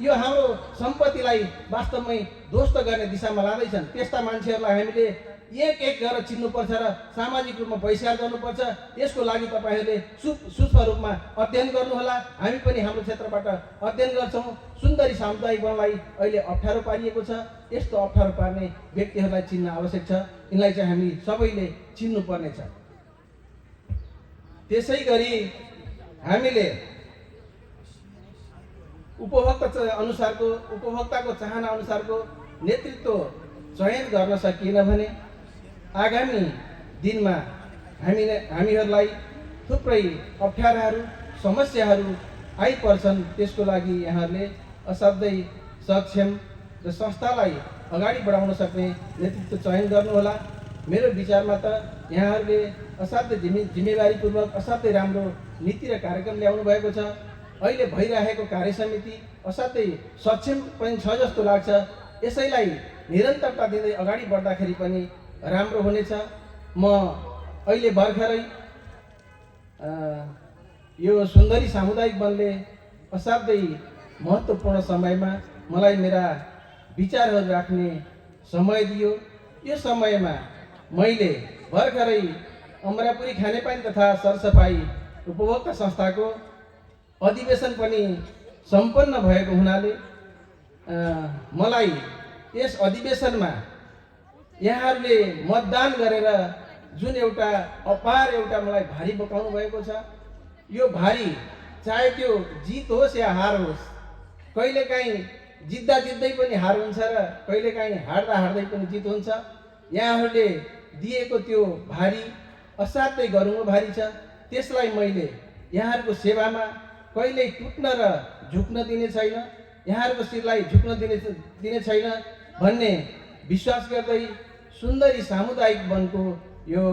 यो हाम्रो सम्पत्तिलाई वास्तवमै ध्वस्त गर्ने दिशामा लाँदैछन्। त्यस्ता मान्छेहरूलाई हामीले एक एक गरेर चिन्नुपर्छ र सामाजिक रूपमा बहिष्कार गर्नुपर्छ। यसको लागि तपाईँहरूले सूक्ष्म रूपमा अध्ययन गर्नुहोला। हामी पनि हाम्रो क्षेत्रबाट अध्ययन गर्छौँ। सुन्दरी सामुदायिक वनलाई अहिले अप्ठ्यारो पारिएको छ। यस्तो अप्ठ्यारो पार्ने व्यक्तिहरूलाई चिन्न आवश्यक छ। यिनलाई चाहिँ हामी सबैले चिन्नुपर्नेछ। त्यसै गरी हामीले उपभोक्ताको चाहना अनुसारको नेतृत्व चयन गर्न सकिएन भने आगामी दिनमा हामीहरूलाई थुप्रै अप्ठ्याराहरू समस्याहरू आइपर्छन्। त्यसको लागि यहाँहरूले असाध्यै सक्षम र संस्थालाई अगाडि बढाउन सक्ने नेतृत्व चयन गर्नुहोला। मेरो विचारमा त यहाँहरूले असाध्यै जिम्मेवारीपूर्वक असाध्यै राम्रो नीति र कार्यक्रम ल्याउनु भएको छ। अहिले भइरहेको कार्यसमिति असाध्यै सक्षम पनि छ जस्तो लाग्छ। यसैलाई निरन्तरता दिँदै अगाडि बढ्दाखेरि पनि राम्रो हुनेछ। म अहिले भर्खरै यो सुन्दरी सामुदायिक वनले असाध्यै महत्त्वपूर्ण समयमा मलाई मेरा विचारहरू राख्ने समय दियो। यो समयमा मैले भर्खरै अमरापुरी खानेपानी तथा सरसफाई उपभोक्ता संस्थाको अधिवेशन पनि सम्पन्न भएको हुनाले मलाई यस अधिवेशनमा यहाँहरूले मतदान गरेर जुन एउटा अपार एउटा मलाई भारी बोकाउनु भएको छ, यो भारी चाहे त्यो जित होस् या हार होस्, कहिलेकाहीँ जित्दै पनि हार हुन्छ र कहिलेकाहीँ हार्दै पनि जित हुन्छ। यहाँहरूले दिएको त्यो भारी असाध्यै गरुङो भारी छ। त्यसलाई मैले यहाँहरूको सेवामा कहिल्यै टुट्न र झुक्न दिने छैन, यहाँहरूको शिरलाई झुक्न दिने छैन भन्ने विश्वास गर्दै सुन्दरी सामुदायिक वनको यो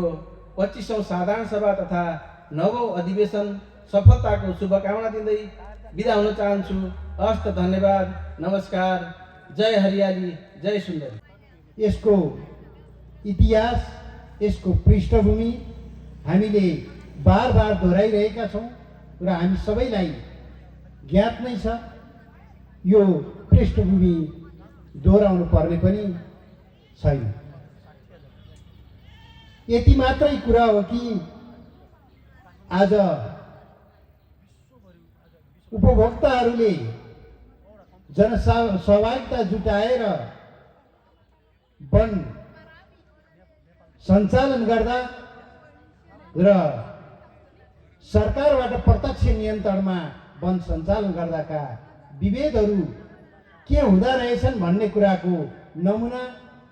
25औं साधारण सभा तथा 9औं अधिवेशन सफलताको शुभकामना दिँदै बिदा हुन चाहन्छु। हस्त, धन्यवाद, नमस्कार, जय हरियाली, जय सुन्दरी। यसको इतिहास, यसको पृष्ठभूमि हामीले बार बार दोहोऱ्याइरहेका छौँ र हामी सबैलाई ज्ञात नै छ। यो पृष्ठभूमि दोहोऱ्याउनु पर्ने पनि छैन। यति मात्रै कुरा हो कि आज उपभोक्ताहरूले जनसहभागिता जुटाएर वन सञ्चालन गर्दा र सरकारबाट प्रत्यक्ष नियन्त्रणमा वन सञ्चालन गर्दाका विभेदहरू के हुँदा रहेछन् भन्ने कुराको नमुना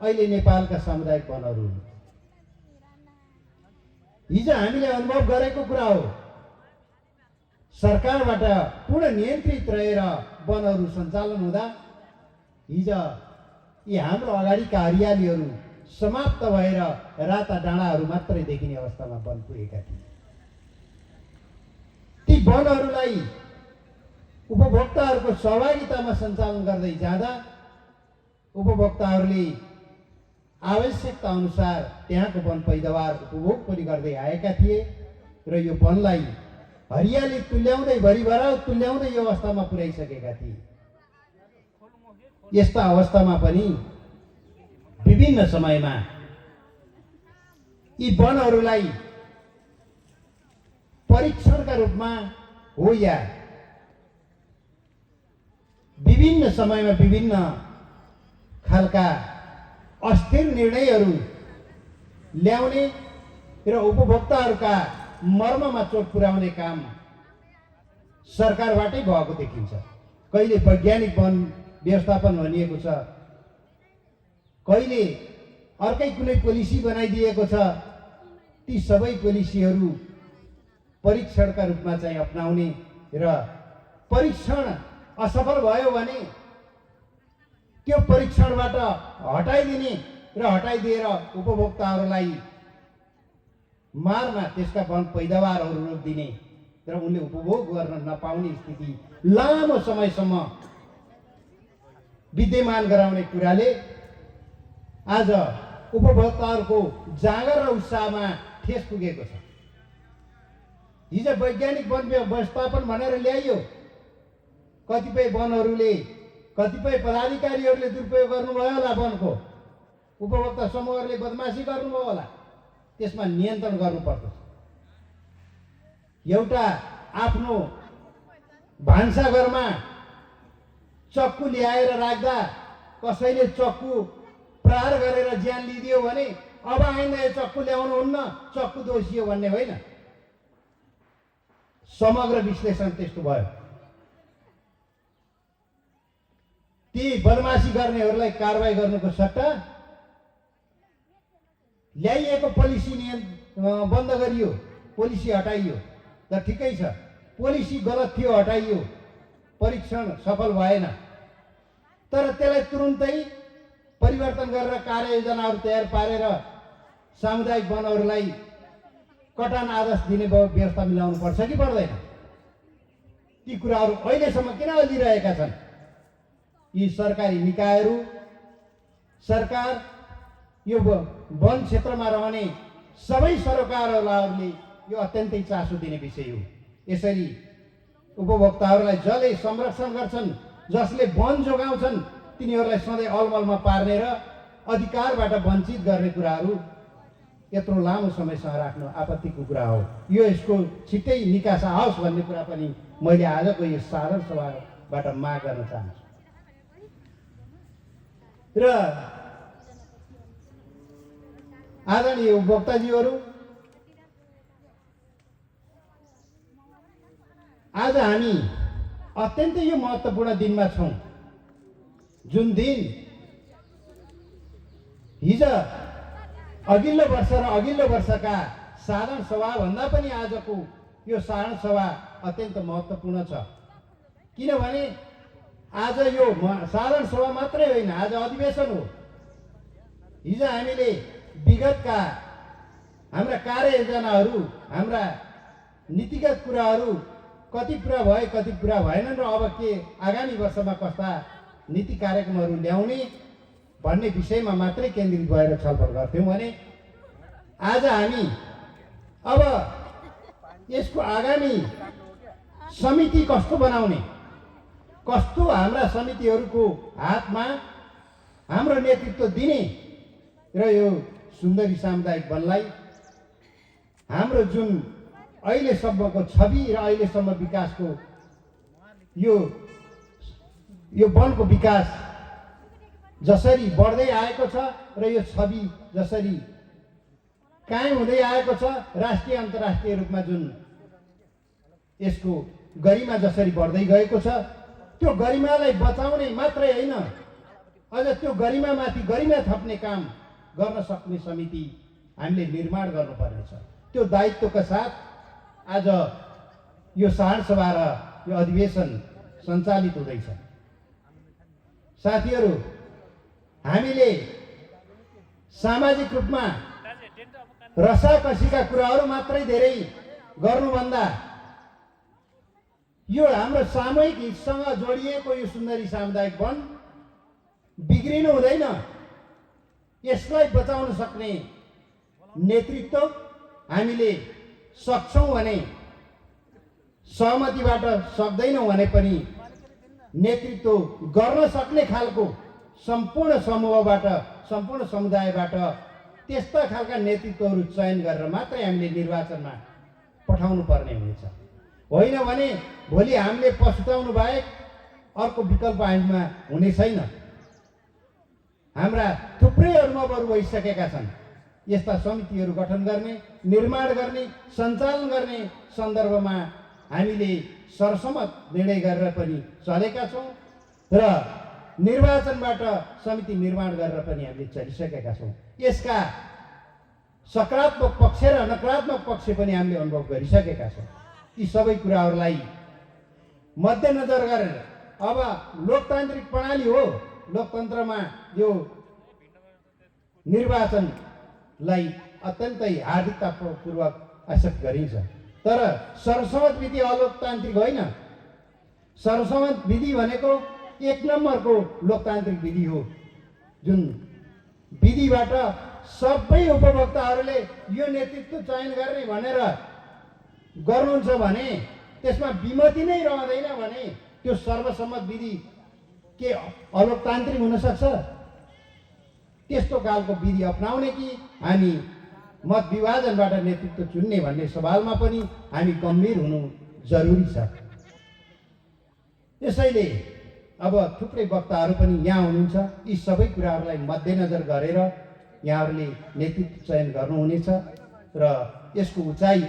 अहिले नेपालका सामुदायिक वनहरू हुन्। हिजो हामीले अनुभव गरेको कुरा हो, सरकारबाट पूर्ण नियन्त्रित रहेर वनहरू सञ्चालन हुँदा हिजो यी हाम्रो अगाडिका हरियालीहरू समाप्त भएर राता डाँडाहरू मात्रै देखिने अवस्थामा वन पुगेका थिए। ती वनहरूलाई उपभोक्ताहरूको सहभागितामा सञ्चालन गर्दै जाँदा उपभोक्ताहरूले आवश्यकता अनुसार त्यहाँको वन पैदावार उपभोग पनि गर्दै आएका थिए र यो वनलाई हरियाली तुल्याउँदै भरिभराउ तुल्याउँदै यो अवस्थामा पुर्याइसकेका थिए। यस्ता अवस्थामा पनि विभिन्न समयमा यी वनहरूलाई परीक्षणका रूपमा हो या विभिन्न समयमा विभिन्न खालका अस्थिर निर्णयहरू ल्याउने र उपभोक्ताहरूका मर्ममा चोट पुर्याउने काम सरकारबाटै भएको देखिन्छ। कहिले वैज्ञानिक वन व्यवस्थापन भनिएको छ, कहिले अर्कै कुनै पोलिसी बनाइदिएको छ। ती सबै पोलिसीहरू परीक्षणका रूपमा चाहिँ अपनाउने र परीक्षण असफल भयो भने त्यो परीक्षणबाट हटाइदिने र हटाइदिएर उपभोक्ताहरूलाई मारमा त्यसका वन पैदावारहरू रोकिदिने र उनले उपभोग गर्न नपाउने स्थिति लामो समयसम्म विद्यमान गराउने कुराले आज उपभोक्ताहरूको जाँगर र उत्साहमा ठेस पुगेको छ। हिजो वैज्ञानिक वन व्यवस्थापन भनेर ल्याइयो, कतिपय वनहरूले कतिपय पदाधिकारीहरूले दुरुपयोग गर्नुभयो होला, वनको उपभोक्ता समूहहरूले बदमासी गर्नुभयो होला, त्यसमा नियन्त्रण गर्नुपर्छ। एउटा आफ्नो भान्साघरमा चक्कु ल्याएर राख्दा कसैले चक्कु प्रहार गरेर ज्यान लिदियो भने अब आइन्दा यो चक्कु ल्याउनुहुन्न, चक्कु दोषियो भन्ने होइन। समग्र विश्लेषण त्यस्तो भयो। ती बदमासी गर्नेहरूलाई कारबाही गर्नुको सट्टा ल्याइएको पोलिसी बन्द गरियो, पोलिसी हटाइयो त ठिकै छ। पोलिसी गलत थियो, हटाइयो, परीक्षण सफल भएन, तर त्यसलाई तुरुन्तै परिवर्तन गरेर कार्ययोजनाहरू तयार पारेर सामुदायिक वनहरूलाई कटान आदेश दिने व्यवस्था मिलाउनु पर्छ कि पर्दैन? ती कुराहरू अहिलेसम्म किन अल्झिरहेका छन्? यी सरकारी निकायहरू, सरकार, यो वन क्षेत्रमा रहने सबै सरोकारहरूले यो अत्यन्तै चासो दिने विषय हो। यसरी उपभोक्ताहरूलाई जसले संरक्षण गर्छन्, जसले वन जोगाउँछन्, तिनीहरूलाई सधैँ अलमलमा पार्ने र अधिकारबाट वञ्चित गर्ने कुराहरू यत्रो लामो समयसम्म राख्नु आपत्तिको कुरा हो। यो यसको छिट्टै निकासा आओस् भन्ने कुरा पनि मैले आजको यो साधारण सभाबाट माग गर्न चाहन्छु। र आदरणीय उपभोक्ताजीहरू, आज हामी अत्यन्तै यो महत्त्वपूर्ण दिनमा छौँ, जुन दिन हिजो अघिल्लो वर्ष र अघिल्लो वर्षका साधारण सभाभन्दा पनि आजको यो साधारण सभा अत्यन्त महत्त्वपूर्ण छ। किनभने आज यो साधारण सभा मात्रै होइन, आज अधिवेशन हो। हिजो हामीले विगतका हाम्रा कार्ययोजनाहरू, हाम्रा नीतिगत कुराहरू कति पुरा भए, कति पुरा भएनन् र अब के आगामी वर्षमा कस्ता नीति कार्यक्रमहरू ल्याउने भन्ने विषयमा मात्रै केन्द्रित भएर छलफल गर्थ्यौँ भने आज हामी अब यसको आगामी समिति कस्तो बनाउने, कस्तो हाम्रा समितिहरूको हातमा हाम्रो नेतृत्व दिने र यो सुन्दरी सामुदायिक वनलाई हाम्रो जुन अहिलेसम्मको छवि र अहिलेसम्म विकासको यो वनको विकास जसरी बढ्दै आएको छ र यो छवि जसरी कायम हुँदै आएको छ, राष्ट्रिय अन्तर्राष्ट्रिय रूपमा जुन यसको गरिमा जसरी बढ्दै गएको छ, त्यो गरिमालाई बचाउने मात्रै होइन, अझ त्यो गरिमामाथि गरिमा थप्ने काम गर्न सक्ने समिति हामीले निर्माण गर्नुपर्नेछ। त्यो दायित्वका साथ आज यो साधारण सभा र यो अधिवेशन सञ्चालित हुँदैछ। साथीहरू, हामीले सामाजिक रूपमा रसाकसीका कुराहरू मात्रै धेरै गर्नुभन्दा यो हाम्रो सामूहिक हितसँग जोडिएको यो सुन्दरी सामुदायिक वन बिग्रिनु हुँदैन। यसलाई बचाउन सक्ने नेतृत्व हामीले सक्छौँ भने, सहमतिबाट सक्दैनौँ भने पनि नेतृत्व गर्न सक्ने खालको सम्पूर्ण समूहबाट, सम्पूर्ण समुदायबाट त्यस्ता खालका नेतृत्वहरू चयन गरेर मात्रै हामीले निर्वाचनमा पठाउनु पर्ने हुनेछ। होइन भने भोलि हामीले पछुताउनु बाहेक अर्को विकल्प हामीमा हुने छैन। हाम्रा थुप्रै अनुभवहरू भइसकेका छन्। यस्ता समितिहरू गठन गर्ने, निर्माण गर्ने, सञ्चालन गर्ने सन्दर्भमा हामीले सरसम्मत निर्णय गरेर पनि चलेका छौँ र निर्वाचनबाट समिति निर्माण गरेर पनि हामीले चलिसकेका छौँ। यसका सकारात्मक पक्ष र नकारात्मक पक्ष पनि हामीले अनुभव गरिसकेका छौँ। यी सबै कुराहरूलाई मध्यनजर गरेर अब लोकतान्त्रिक प्रणाली हो, लोकतन्त्रमा यो निर्वाचनलाई अत्यन्तै हार्दिकतापूर्वक एक्सेप्ट गरिन्छ। तर सर्वसम्मत विधि अलोकतान्त्रिक होइन। सर्वसम्मत विधि भनेको एक नम्बरको लोकतान्त्रिक विधि हो, जुन विधिबाट सबै उपभोक्ताहरूले यो नेतृत्व चयन गर्ने भनेर गर्नुहुन्छ भने त्यसमा विमति नै रहँदैन भने त्यो सर्वसम्मत विधि के अलोकतान्त्रिक हुन सक्छ? त्यस्तो खालको विधि अपनाउने कि हामी मत विभाजनबाट नेतृत्व चुन्ने भन्ने सवालमा पनि हामी गम्भीर हुनु जरुरी छ। यसैले अब थुप्रै वक्ताहरू पनि यहाँ हुनुहुन्छ। यी सबै कुराहरूलाई मध्यनजर गरेर यहाँहरूले नेतृत्व चयन गर्नुहुनेछ र यसको उचाइ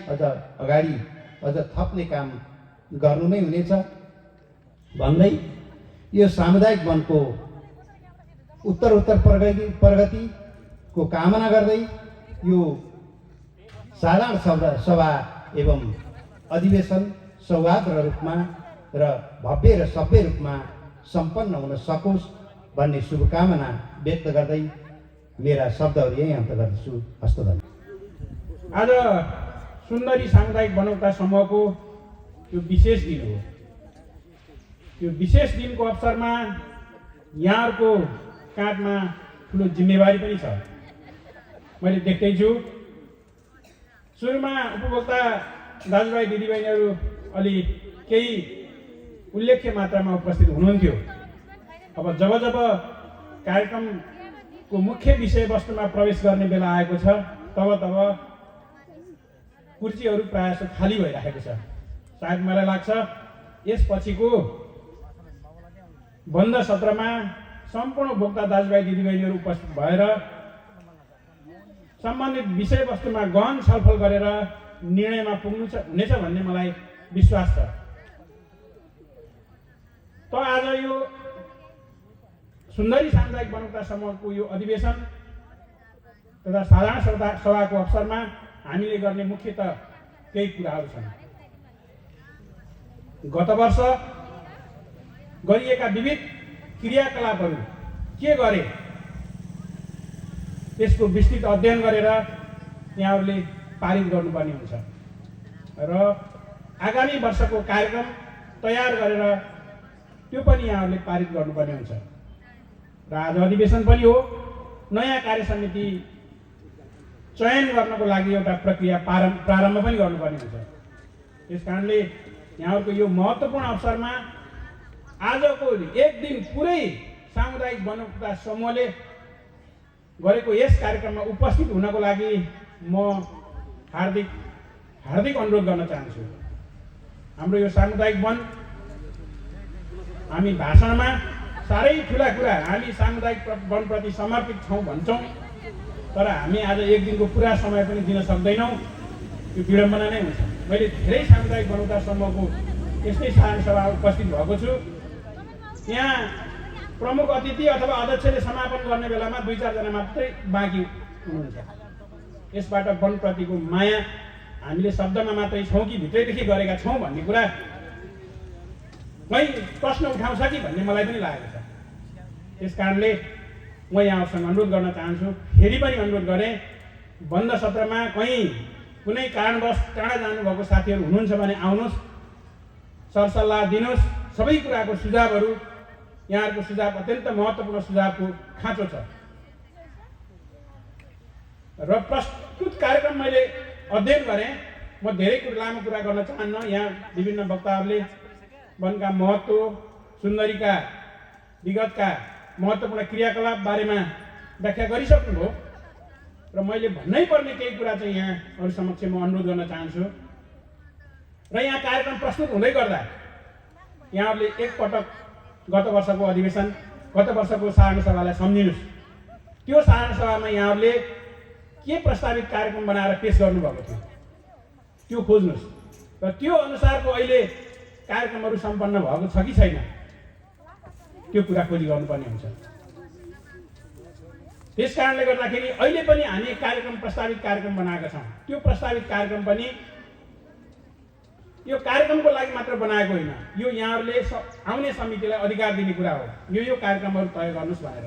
अझ थप्ने काम गर्नु नै हुनेछ भन्दै यो सामुदायिक वनको उत्तर प्रगतिको कामना गर्दै यो साधारण सभा एवं अधिवेशन सौहार्द रूपमा र भव्य र सभ्य रूपमा सम्पन्न हुन सकोस् भन्ने शुभकामना व्यक्त गर्दै मेरा शब्दहरू यही अन्त गर्दछु। हस्त धन्यवाद। आज सुन्दरी सामुदायिक बनौटा समूहको यो विशेष दिन हो। यो विशेष दिनको अवसरमा यहाँहरूको काँधमा ठुलो जिम्मेवारी पनि छ। मैले देख्दैछु सुरुमा उपभोक्ता दाजुभाइ दिदीबहिनीहरू अलि केही उल्लेख्य मात्रामा उपस्थित हुनुहुन्थ्यो। अब जब कार्यक्रमको मुख्य विषयवस्तुमा प्रवेश गर्ने बेला आएको छ तब कुर्सीहरू प्रायः खाली भइरहेको छ। सायद मलाई लाग्छ यसपछिको बन्द सत्रमा सम्पूर्ण उपभोक्ता दाजुभाइ दिदीबहिनीहरू उपस्थित भएर सम्बन्धित विषयवस्तुमा गहन छलफल गरेर निर्णयमा हुनेछ भन्ने मलाई विश्वास छ। त आज यो सुन्दरी सामुदायिक बनौटा समूहको यो अधिवेशन तथा साधारण सभाको अवसरमा हामीले गर्ने मुख्यतः केही कुराहरू छन्। गत वर्ष गरिएका विविध क्रियाकलापहरू के गरे त्यसको विस्तृत अध्ययन गरेर यहाँहरूले पारित गर्नुपर्ने हुन्छ र आगामी वर्षको कार्यक्रम तयार गरेर त्यो पनि यहाँहरूले पारित गर्नुपर्ने हुन्छ। र आज अधिवेशन पनि हो, नयाँ कार्य समिति चयन गर्नको लागि एउटा प्रक्रिया प्रारम्भ पनि गर्नुपर्ने हुन्छ। त्यस कारणले यहाँहरूको यो महत्त्वपूर्ण अवसरमा आजको एक दिन पुरै सामुदायिक बनौटा समूहले गरेको यस कार्यक्रममा उपस्थित हुनको लागि म हार्दिक अनुरोध गर्न चाहन्छु। हाम्रो यो सामुदायिक वन हामी भाषणमा साह्रै ठुला कुरा हामी सामुदायिक वनप्रति समर्पित छौँ भन्छौँ, तर हामी आज एक दिनको पुरा समय पनि दिन सक्दैनौँ। यो विडम्बना नै हुन्छ। मैले धेरै सामुदायिक बनौटा समूहको यस्तै साधारण सभा उपस्थित भएको छु। यहाँ प्रमुख अतिथि अथवा अध्यक्षले समापन गर्ने बेलामा 2-4 जना मात्रै बाँकी हुनुहुन्छ। यसबाट वनप्रतिको माया हामीले शब्दमा मात्रै छौँ कि भित्रैदेखि गरेका छौँ भन्ने कुरा कहीँ प्रश्न उठाउँछ कि भन्ने मलाई पनि लागेको छ। त्यस कारणले म यहाँहरूसँग अनुरोध गर्न चाहन्छु, फेरि पनि अनुरोध गरेँ, बन्द सत्रमा कहीँ कुनै कारणवश टाढा जानुभएको साथीहरू हुनुहुन्छ भने आउनुहोस्, सरसल्लाह दिनुहोस्। सबै कुराको सुझावहरू, यहाँहरूको सुझाव अत्यन्त महत्त्वपूर्ण सुझावको खाँचो छ र प्रस्तुत कार्यक्रम मैले अध्ययन गरेँ। म धेरै लामो कुरा गर्न चाहन्न। यहाँ विभिन्न वक्ताहरूले वनका महत्त्व, सुन्दरीका विगतका महत्त्वपूर्ण क्रियाकलाप बारेमा व्याख्या गरिसक्नुभयो र मैले भन्नै पर्ने केही कुरा चाहिँ यहाँहरू समक्ष म अनुरोध गर्न चाहन्छु। र यहाँ कार्यक्रम प्रस्तुत हुँदै गर्दा यहाँहरूले एकपटक गत वर्षको अधिवेशन, गत वर्षको साधारण सभालाई सम्झिनुहोस्। त्यो साधारण सभामा यहाँहरूले के प्रस्तावित कार्यक्रम बनाएर पेश गर्नुभएको थियो त्यो खोज्नुहोस् र त्यो अनुसारको अहिले कार्यक्रमहरू सम्पन्न भएको छ कि छैन त्यो कुरा खोजी गर्नुपर्ने हुन्छ। त्यस कारणले गर्दाखेरि अहिले पनि हामी कार्यक्रम, प्रस्तावित कार्यक्रम बनाएका छौँ। त्यो प्रस्तावित कार्यक्रम पनि यो कार्यक्रमको लागि मात्र बनाएको होइन, यो यहाँहरूले आउने समितिलाई अधिकार दिने कुरा हो। यो कार्यक्रमहरू तय गर्नुहोस् भनेर।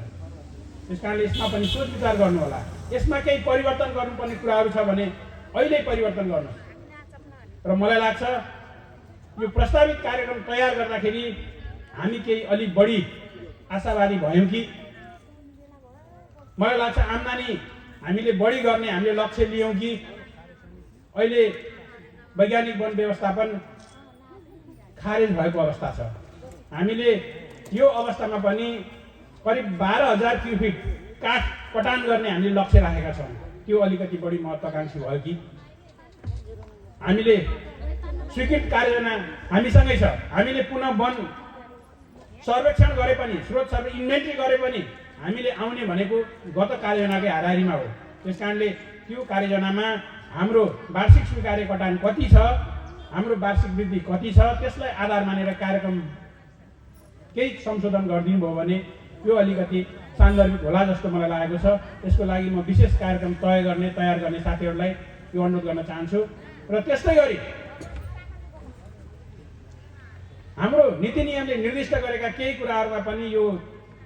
त्यस कारणले यसमा पनि सोच विचार गर्नु होला। यसमा केही परिवर्तन गर्नुपर्ने कुराहरू छ भने अहिले परिवर्तन गर्नुहोस्। र मलाई लाग्छ यो प्रस्तावित कार्यक्रम तयार गर्दाखेरि हामी केही अलिक बढी आशावादी भयौँ कि। मलाई लाग्छ आम्दानी हामीले बढी गर्ने हामीले लक्ष्य लियौँ कि। अहिले वैज्ञानिक वन व्यवस्थापन खारेज भएको अवस्था छ। हामीले यो अवस्थामा पनि करिब 12,000 क्युफिट काठ कटान गर्ने हामीले लक्ष्य राखेका छौँ। त्यो अलिकति बढी महत्त्वाकांक्षी भयो कि। हामीले स्वीकृत कार्ययोजना हामीसँगै छ। हामीले पुनः वन सर्वेक्षण गरे पनि, स्रोत सर्वे इन्भेन्ट्री गरे पनि हामीले आउने भनेको गत कार्ययोजनाकै हाराहारीमा हो। त्यस कारणले त्यो कार्ययोजनामा हाम्रो वार्षिक स्वीकार्य कटान कति छ, हाम्रो वार्षिक वृद्धि कति छ, त्यसलाई आधार मानेर कार्यक्रम केही संशोधन गरिदिनु भयो भने यो अलिकति सान्दर्भिक होला जस्तो मलाई लागेको छ। यसको लागि म विशेष कार्यक्रम तयार गर्ने साथीहरूलाई यो अनुरोध गर्न चाहन्छु। र त्यस्तै गरी हाम्रो नीति नियमले निर्दिष्ट गरेका केही कुराहरूमा पनि यो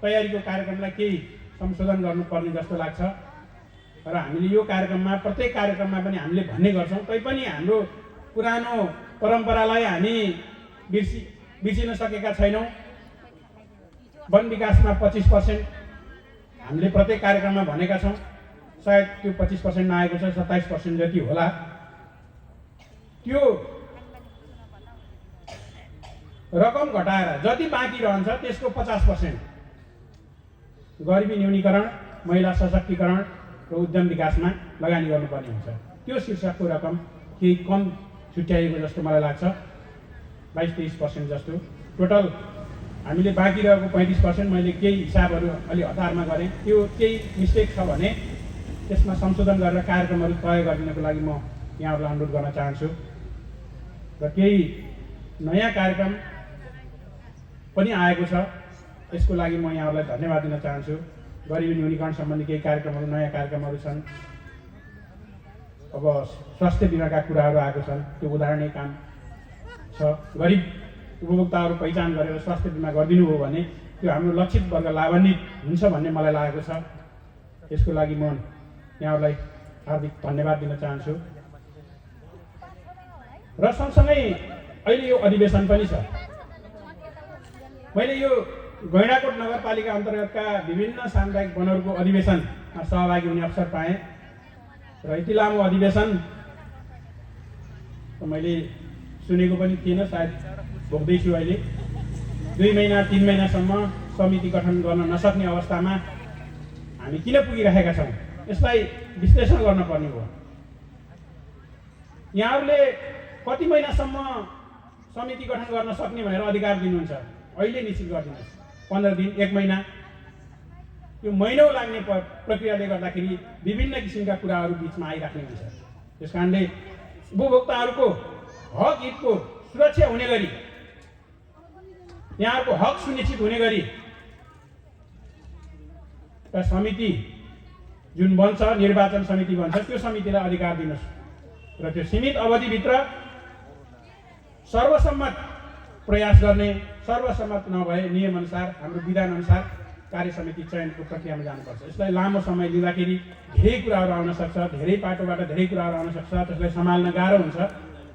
तयारीको कार्यक्रमलाई केही संशोधन गर्नुपर्ने जस्तो लाग्छ। र हामीले यो कार्यक्रममा, प्रत्येक कार्यक्रममा पनि हामीले भन्ने गर्छौँ, तैपनि हाम्रो पुरानो परम्परालाई हामी बिर्सिन सकेका छैनौँ। वन विकासमा 25% हामीले प्रत्येक कार्यक्रममा भनेका छौँ। सायद त्यो 25% नआएको छ, 27% जति होला। त्यो रकम घटाएर जति बाँकी रहन्छ त्यसको 50% गरिबी न्यूनीकरण, महिला सशक्तिकरण र उद्यम विकासमा लगानी गर्नुपर्ने हुन्छ। त्यो शीर्षकको रकम केही कम छुट्याइएको जस्तो मलाई लाग्छ, 22-23% जस्तो। टोटल हामीले बाँकी रहेको 35% मैले केही हिसाबहरू अलि हतारमा गरेँ। त्यो केही मिस्टेक छ भने त्यसमा संशोधन गरेर कार्यक्रमहरू तय गरिदिनको लागि म यहाँहरूलाई अनुरोध गर्न चाहन्छु। र केही नयाँ कार्यक्रम पनि आएको छ, यसको लागि म यहाँहरूलाई धन्यवाद दिन चाहन्छु। गरिबी न्यूनीकरण सम्बन्धी केही कार्यक्रमहरू, नयाँ कार्यक्रमहरू छन्। अब स्वास्थ्य बिमाका कुराहरू आएको छन्, त्यो उदाहरणीय काम छ। गरिब उपभोक्ताहरू पहिचान गरेर स्वास्थ्य बिमा गरिदिनु हो भने त्यो हाम्रो लक्षित वर्ग लाभान्वित हुन्छ भन्ने मलाई लागेको छ। यसको लागि म यहाँहरूलाई हार्दिक धन्यवाद दिन चाहन्छु। र सँगसँगै अहिले यो अधिवेशन पनि छ। मैले यो गैँडाकोट नगरपालिका अन्तर्गतका विभिन्न सामुदायिक वनहरूको अधिवेशनमा सहभागी हुने अवसर पाएँ। र यति लामो अधिवेशन मैले सुनेको पनि थिएन, सायद भोग्दैछु अहिले। 2 महिना 3 महिनासम्म समिति गठन गर्न नसक्ने अवस्थामा हामी किन पुगिरहेका छौँ, यसलाई विश्लेषण गर्न पर्ने हो। यहाँहरूले कति महिनासम्म समिति गठन गर्न सक्ने भनेर अधिकार दिनुहुन्छ, अहिले निश्चित गरिदिनुहोस्। 15 दिन, 1 महिना, यो महिनौ लाग्ने प्रक्रियाले गर्दाखेरि विभिन्न किसिमका कुराहरू बिचमा आइराख्ने हुन्छ। त्यस कारणले उपभोक्ताहरूको हक हितको सुरक्षा हुने गरी यहाँहरूको हक सुनिश्चित हुने गरी एउटा समिति जुन बन्छ, निर्वाचन समिति बन्छ, त्यो समितिलाई अधिकार दिनुहोस् र त्यो सीमित अवधिभित्र सर्वसम्मत प्रयास गर्ने, सर्वसम्मत नभए नियमअनुसार हाम्रो विधानअनुसार कार्य समिति चयनको प्रक्रियामा जानुपर्छ। यसलाई लामो समय लिँदाखेरि धेरै कुराहरू आउन सक्छ, धेरै पाटोबाट धेरै कुराहरू आउन सक्छ, त्यसलाई सम्हाल्न गाह्रो हुन्छ।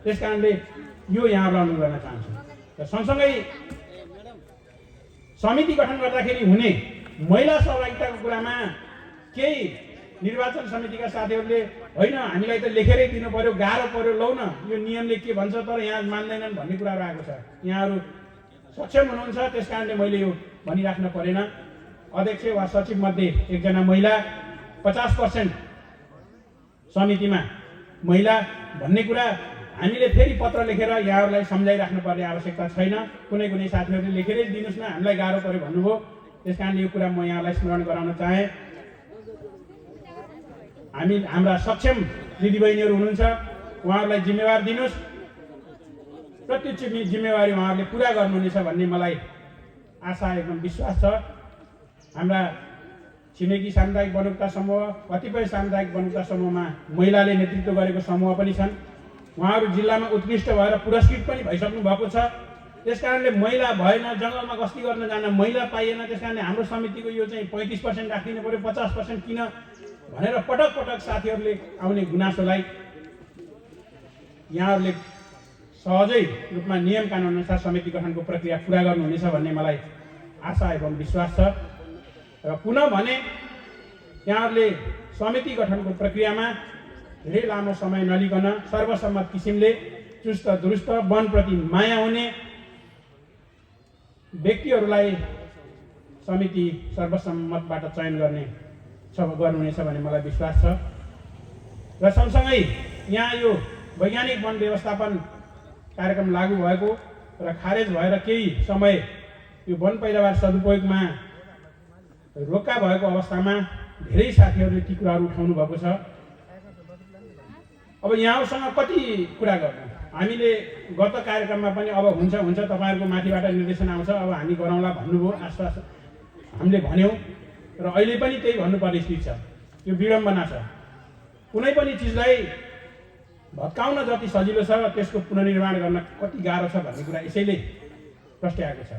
त्यस कारणले यो यहाँलाई अनुरोध गर्न चाहन्छु। र सँगसँगै समिति गठन गर्दाखेरि हुने महिला सहभागिताको कुरामा केही निर्वाचन समितिका साथीहरूले होइन हामीलाई त लेखेरै दिनु पर्यो, गाह्रो पर्यो, लौ न यो नियमले के भन्छ तर यहाँ मान्दैनन् भन्ने कुराहरू आएको छ। यहाँहरू सक्षम हुनुहुन्छ, त्यस कारणले मैले यो भनिराख्न परेन। अध्यक्ष वा सचिव मध्ये एकजना महिला, 50% समितिमा महिला भन्ने कुरा हामीले फेरि पत्र लेखेर यहाँहरूलाई सम्झाइराख्नु पर्ने आवश्यकता छैन। कुनै कुनै साथीहरूले लेखेरै दिनुहोस् न, हामीलाई गाह्रो पर्यो भन्नुभयो। त्यस कारणले यो कुरा म यहाँलाई स्मरण गराउन चाहेँ। हाम्रा सक्षम दिदीबहिनीहरू हुनुहुन्छ, उहाँहरूलाई जिम्मेवार दिनुहोस्, प्रत्यक्ष जिम्मेवारी उहाँहरूले पुरा गर्नुहुनेछ भन्ने मलाई आशा एकदम विश्वास छ। हाम्रा छिमेकी सामुदायिक बनोक्ता समूह, कतिपय सामुदायिक बनोक्ता समूहमा महिलाले नेतृत्व गरेको समूह पनि छन्। उहाँहरू जिल्लामा उत्कृष्ट भएर पुरस्कृत पनि भइसक्नु भएको छ। त्यस कारणले महिला भएन, जङ्गलमा गस्ती गर्न जान महिला पाइएन। त्यस कारणले हाम्रो समितिको यो चाहिँ 35% राखिदिनु पऱ्यो, 50% किन भनेर पटक पटक साथीहरूले आउने गुनासोलाई यहाँहरूले सहजै रूपमा नियम कानुन अनुसार समिति गठनको प्रक्रिया पुरा गर्नुहुनेछ भन्ने मलाई आशा एवं विश्वास छ। र पुनः भने यहाँहरूले समिति गठनको प्रक्रियामा धेरै लामो समय नलिकन सर्वसम्मत किसिमले चुस्त दुरुस्त वनप्रति माया हुने व्यक्तिहरूलाई समिति सर्वसम्मतबाट चयन गर्नुहुनेछ भन्ने मलाई विश्वास छ। र सँगसँगै यहाँ यो वैज्ञानिक वन व्यवस्थापन कार्यक्रम लागू भएको र खारेज भएर केही समय यो वन पैदावार सदुपयोगमा रोक्का भएको अवस्थामा धेरै साथीहरूले ती कुराहरू उठाउनु भएको छ। अब यहाँहरूसँग कति कुरा गर्नु, हामीले गत कार्यक्रममा पनि अब हुन्छ तपाईँहरूको माथिबाट निर्देशन आउँछ, अब हामी गरौँला भन्नुभयो, आश्वास हामीले भन्यौँ र अहिले पनि त्यही भन्नुपर्ने स्थिति छ। यो विडम्बना छ। कुनै पनि चिजलाई भत्काउन जति सजिलो छ त्यसको पुनर्निर्माण गर्न कति गाह्रो छ भन्ने कुरा यसैले प्रस्ट्याएको छ।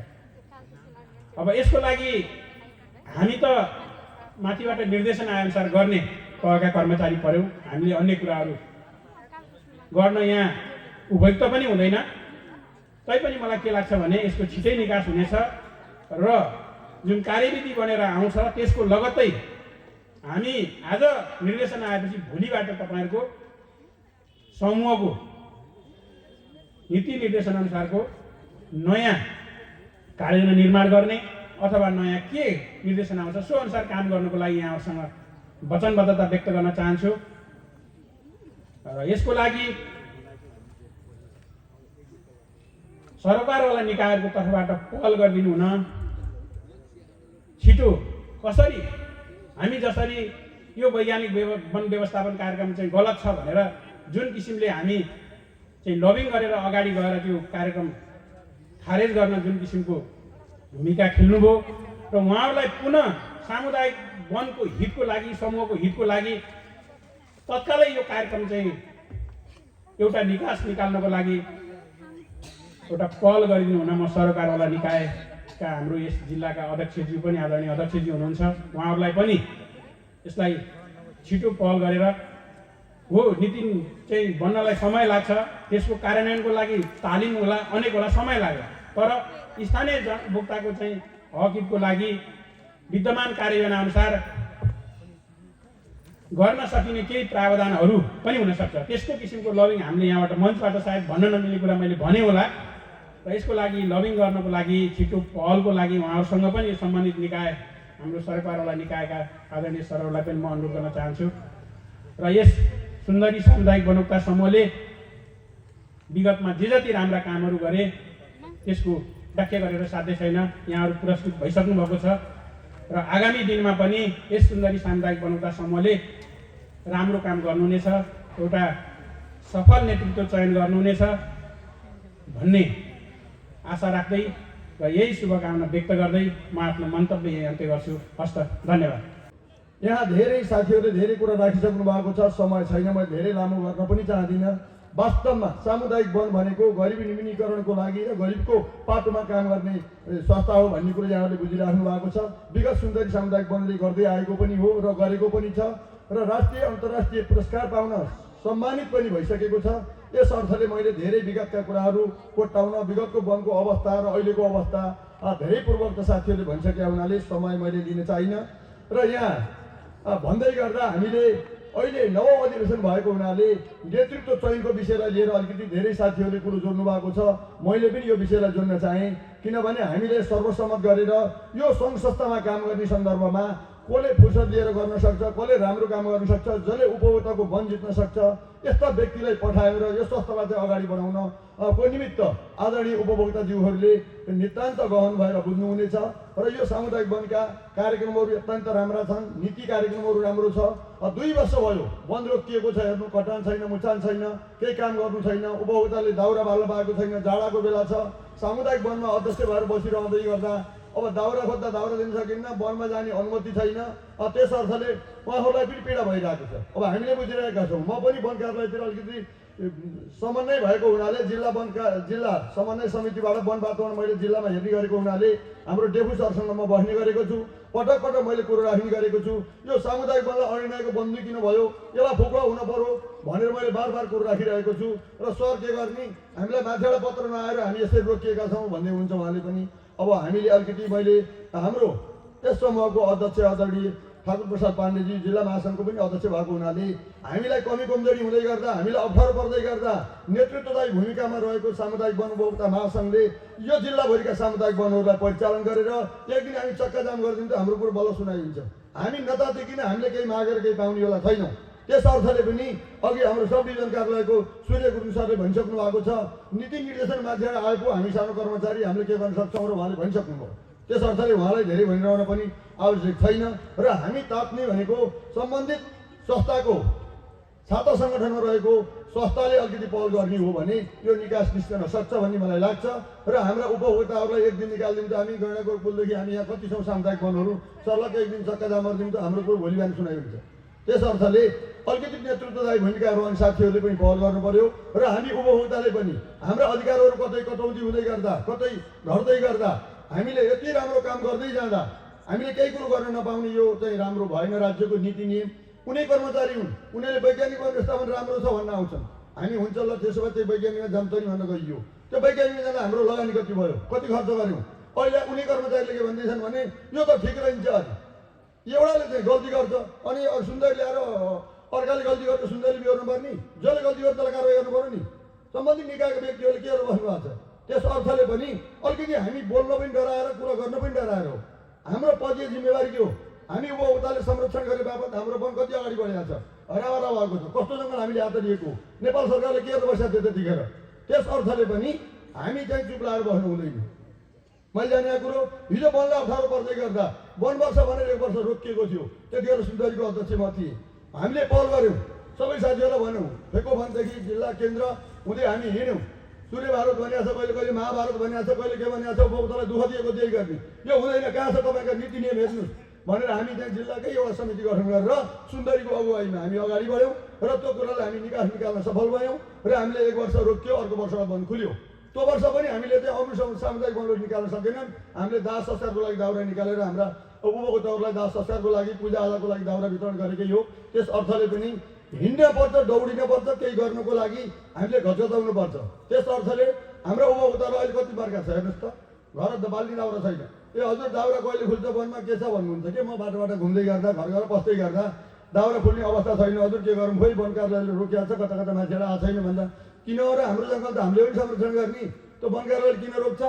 अब यसको लागि हामी त माथिबाट निर्देशन आएअनुसार गर्ने तहका कर्मचारी पर्यौँ। हामीले अन्य कुराहरू गर्न यहाँ उपयुक्त पनि हुँदैन। तैपनि मलाई के लाग्छ भने यसको छिटै निकास हुनेछ र जुन कार्यविधि बनेर आउँछ त्यसको लगत्तै हामी आज निर्देशन आएपछि भोलिबाट तपाईँहरूको समूहको नीति निर्देशन अनुसारको नयाँ कार्ययोजना निर्माण गर्ने अथवा नयाँ के निर्देशन आउँछ सो अनुसार काम गर्नको लागि यहाँहरूसँग वचनबद्धता व्यक्त गर्न चाहन्छु। र यसको लागि सरकारवाला निकायहरूको तर्फबाट पहल गरिदिनु हुन, छिटो कसरी हामी जसरी यो वैज्ञानिक वन व्यवस्थापन कार्यक्रम चाहिँ गलत छ भनेर जुन किसिमले हामी चाहिँ लबिङ गरेर अगाडि गएर त्यो कार्यक्रम खारेज गर्न जुन किसिमको भूमिका खेल्नुभयो र उहाँहरूलाई पुनः सामुदायिक वनको हितको लागि, समूहको हितको लागि तत्कालै यो कार्यक्रम चाहिँ एउटा निकास निकाल्नको लागि एउटा पहल गरिदिनु हुन म सरकारवाला निकायका हाम्रो यस जिल्लाका अध्यक्षज्यू पनि आदरणीय अध्यक्षज्यू हुनुहुन्छ, उहाँहरूलाई पनि यसलाई छिटो पहल गरेर हो नीति चाहिँ बन्नलाई समय लाग्छ, त्यसको कार्यान्वयनको लागि तालिम होला, अनेक होला, समय लाग्यो। तर स्थानीय जनभोक्ताको चाहिँ हक हितको लागि विद्यमान कार्ययोजना अनुसार गर्न सकिने केही प्रावधानहरू पनि हुन सक्छ। त्यस्तो किसिमको लबिङ हामीले यहाँबाट मञ्चबाट सायद भन्न नमिल्ने कुरा मैले भने होला र यसको लागि लबिङ गर्नको लागि छिटो पहलको लागि उहाँहरूसँग पनि सम्बन्धित निकाय हाम्रो सरकारवाला निकायका आदरणीय सरहरूलाई पनि म अनुरोध गर्न चाहन्छु। र यस सुन्दरी सामुदायिक बनोक्ता समूहले विगतमा जे जति राम्रा कामहरू गरे त्यसको व्याख्या गरेर साध्य छैन। यहाँहरू पुरस्कृत भइसक्नु भएको छ र आगामी दिनमा पनि यस सुन्दरी सामुदायिक बनोक्ता समूहले राम्रो काम गर्नुहुनेछ, एउटा सफल नेतृत्व चयन गर्नुहुनेछ भन्ने आशा राख्दै र यही शुभकामना व्यक्त गर्दै म आफ्नो मन्तव्य यही अन्त्य गर्छु। हस्त, धन्यवाद। यहाँ धेरै साथीहरूले धेरै कुरा राखिसक्नु भएको छ, समय छैन, म धेरै लामो गर्न पनि चाहदिनँ। वास्तवमा सामुदायिक वन भनेको गरिबी न्यूनीकरणको लागि र गरिबको पाटोमा काम गर्ने संस्था हो भन्ने कुरो यहाँहरूले बुझिराख्नु भएको छ। विगत सुन्दरी सामुदायिक वनले गर्दै आएको पनि हो र गरेको पनि छ र राष्ट्रिय अन्तर्राष्ट्रिय पुरस्कार पाउन सम्मानित पनि भइसकेको छ। यस अर्थले मैले धेरै विगतका कुराहरू कोट्याउन, विगतको वनको अवस्था र अहिलेको अवस्था धेरै पूर्वक साथीहरूले भनिसकेका हुनाले समय मैले लिन चाहिनँ। र यहाँ भन्दै गर्दा हामीले अहिले नव अधिवेशन भएको हुनाले नेतृत्व चयनको विषयलाई लिएर अलिकति धेरै साथीहरूले कुरो जोड्नु भएको छ। मैले पनि यो विषयलाई जोड्न चाहेँ, किनभने हामीले सर्वसम्मत गरेर यो सङ्घ संस्थामा काम गर्ने सन्दर्भमा कसले फुर्सद लिएर गर्न सक्छ, कसले राम्रो काम गर्न सक्छ, जसले उपभोक्ताको वन जित्न सक्छ, यस्ता व्यक्तिलाई पठाएर यो संस्थालाई चाहिँ अगाडि बढाउन को निमित्त आदरणीय उपभोक्ताज्यूहरूले नितान्त गहन भएर बुझ्नुहुनेछ। र यो सामुदायिक वनका कार्यक्रमहरू अत्यन्त राम्रा छन्, नीति कार्यक्रमहरू राम्रो छ। 2 वर्ष भयो वन रोकिएको छ, हेर्नु, कटान छैन, मुचान छैन, केही काम गर्नु छैन, उपभोक्ताले दाउरा बाल्न पाएको छैन, जाडाको बेला छ। सामुदायिक वनमा अध्यक्ष भएर बसिरहँदै गर्दा अब दाउरा खोज्दा दाउरा दिन सकिन्न, वनमा जाने अनुमति छैन। त्यस अर्थले उहाँहरूलाई पनि पीडा भइरहेको छ। अब हामीले बुझिरहेका छौँ। म पनि वन कार्यालयतिर अलिकति समन्वय भएको हुनाले जिल्ला समन्वय समितिबाट वन वातावरण मैले जिल्लामा हेर्ने गरेको हुनाले हाम्रो डेफु सरसँग म बस्ने गरेको छु। पटक पटक मैले कुरो राख्ने गरेको छु। यो सामुदायिक वनलाई अनिर्णयको बन्दी किन भयो, यसलाई फुक्वा हुन पर्यो भनेर मैले बार कुरो राखिरहेको छु। र सर के गर्ने, हामीलाई माथिबाट पत्र नआएर हामी यसरी रोकिएका छौँ भन्ने हुन्छ उहाँले पनि। अब हामीले अलिकति मैले हाम्रो यस समूहको अध्यक्ष आदरणीय ठाकुर प्रसाद पाण्डेजी जिल्ला महासङ्घको पनि अध्यक्ष भएको हुनाले हामीलाई कमी कमजोरी हुँदै गर्दा, हामीलाई अप्ठ्यारो पर्दै गर्दा नेतृत्वदायी भूमिकामा रहेको सामुदायिक वन उपभोक्ता महासङ्घले यो जिल्लाभरिका सामुदायिक वनहरूलाई परिचालन गरेर एक दिन हामी चक्काजाम गरिदिउँ त हाम्रो कुरो बल्ल सुनाइदिन्छ। हामी नतातिकन हामीले केही मागेर केही पाउनेवाला छैनौँ। त्यस अर्थले पनि अघि हाम्रो सब डिभिजन कार्यालयको सूर्य गुरुङ सरले भनिसक्नु भएको छ, नीति निर्देशन मान्छेहरू आएको हामी सानो कर्मचारी हामीले के गर्न सक्छौँ र उहाँले भनिसक्नुभयो। त्यस अर्थले उहाँलाई धेरै भनिरहन पनि आवश्यक छैन। र हामी ताप्ने भनेको सम्बन्धित संस्थाको छात्र सङ्गठनमा रहेको संस्थाले अलिकति पहल गर्ने हो भने यो निकास निस्कन सक्छ भन्ने मलाई लाग्छ। र हाम्रा उपभोक्ताहरूलाई एक दिन निकालिदिउँ त हामी गैँडाकोट पुलदेखि हामी यहाँ कति छौँ सामुदायिक वनहरू, सर्लक्क एक दिन चक्का जाम गरिदिउँ त हाम्रो कुरो भोलि बिहान सुनाइदिन्छ। त्यस अर्थले अलिकति नेतृत्वदायी भूमिका रहने साथीहरूले पनि पहल गर्नु पर्यो। र हामी उपभोक्ताले पनि हाम्रा अधिकारहरू कतै कटौती हुँदै गर्दा, कतै घट्दै गर्दा, हामीले यति राम्रो काम गर्दै जाँदा हामीले केही कुरो गर्न नपाउने यो चाहिँ राम्रो भएन। राज्यको नीति नियम, कुनै कर्मचारी हुन्, उनीहरूले वैज्ञानिक व्यवस्थापन राम्रो छ भन्न आउँछन्, हामी हुन्छ ल त्यसो भए त्यो वैज्ञानिकमा जम्तरी भन्न गइयो। त्यो वैज्ञानिकमा जाँदा हाम्रो लगानी कति भयो, कति खर्च गऱ्यौँ। अहिले उनी कर्मचारीले के भन्दैछन् भने यो त ठिक रहन्छ, एउटाले चाहिँ गल्ती गर्छ अनि सुन्दरी ल्याएर अर्काले गल्ती गर्छ, सुन्दरी बिहोर्नु पर्ने, जसले गल्ती गर्छ त्यसलाई कारवाही गर्नु पर्यो नि। सम्बन्धित निकायको व्यक्तिहरूले के गरेर बस्नु भएको छ। त्यस अर्थले पनि अलिकति हामी बोल्न पनि डराएर, कुरा गर्न पनि डराएर हो। हाम्रो पदीय जिम्मेवारी के हो, हामी उपभोक्ताले संरक्षण गरे बापत हाम्रो वन कति अगाडि बढेको छ, हराभरा भएको छ, कस्तो जङ्गल हामीले हात लिएको, नेपाल सरकारले के गरेर बसेको थियो त्यतिखेर। त्यस अर्थले पनि हामी चाहिँ चुप लाएर बस्नु हुँदैन। मैले जानेको कुरो, हिजो वनलाई अप्ठ्यारो पर्दै गर्दा वन वर्ष भनेर 1 वर्ष रोकिएको थियो, त्यतिखेर सुन्दरीको अध्यक्ष म थिएँ। हामीले पहल गऱ्यौँ, सबै साथीहरूलाई भन्यौँ, फेको वनदेखि जिल्ला केन्द्र हुँदै हामी हिँड्यौँ। सूर्य भारत भनिएको छ, कहिले कहिले महाभारत भनिएको छ, कहिले के भनिएको छ, उपभोक्तालाई दुःख दिएको त्यही गर्ने, यो हुँदैन, कहाँ छ तपाईँका नीति नियम हेर्नुहोस् भनेर हामी चाहिँ जिल्लाकै एउटा समिति गठन गरेर सुन्दरीको अगुवाईमा हामी अगाडि बढ्यौँ र त्यो कुरालाई हामी निकाल्न सफल भयौँ। र हामीले 1 वर्ष रोकियो, अर्को वर्षमा वन खुल्यो। त्यो वर्ष पनि हामीले चाहिँ अरू सामुदायिक वनहरू निकाल्न सकेनौँ। हामीले दाह संस्कारको लागि दाउरा निकालेर हाम्रा उपभोक्ताहरूलाई दाह संस्कारको लागि, पूजाआजाको लागि दाउरा वितरण गरेकै हो। त्यस अर्थले पनि हिँड्न पर्छ, दौडिन पर्छ, केही गर्नुको लागि हामीले घचघचाउनु पर्छ। त्यस अर्थले हाम्रा उपभोक्ताहरू अहिले कति प्रकार छ हेर्नुहोस् त, घर बाल्ने दाउरा छैन। ए हजुर दाउरा कहिले खुल्छ वनमा के छ भन्नुहुन्छ कि, म बाटो घुम्दै गर्दा, घर बस्दै गर्दा दाउरा खुल्ने अवस्था छैन, हजुर के गरौँ, खोइ वन कार्यालयले रोकिएको छ, कता कता मान्छेहरू आएको छैन भन्दा किन हो र हाम्रो जङ्गल त हामीले पनि संरक्षण गर्ने, त्यो वन कार्यालयले किन रोक्छ?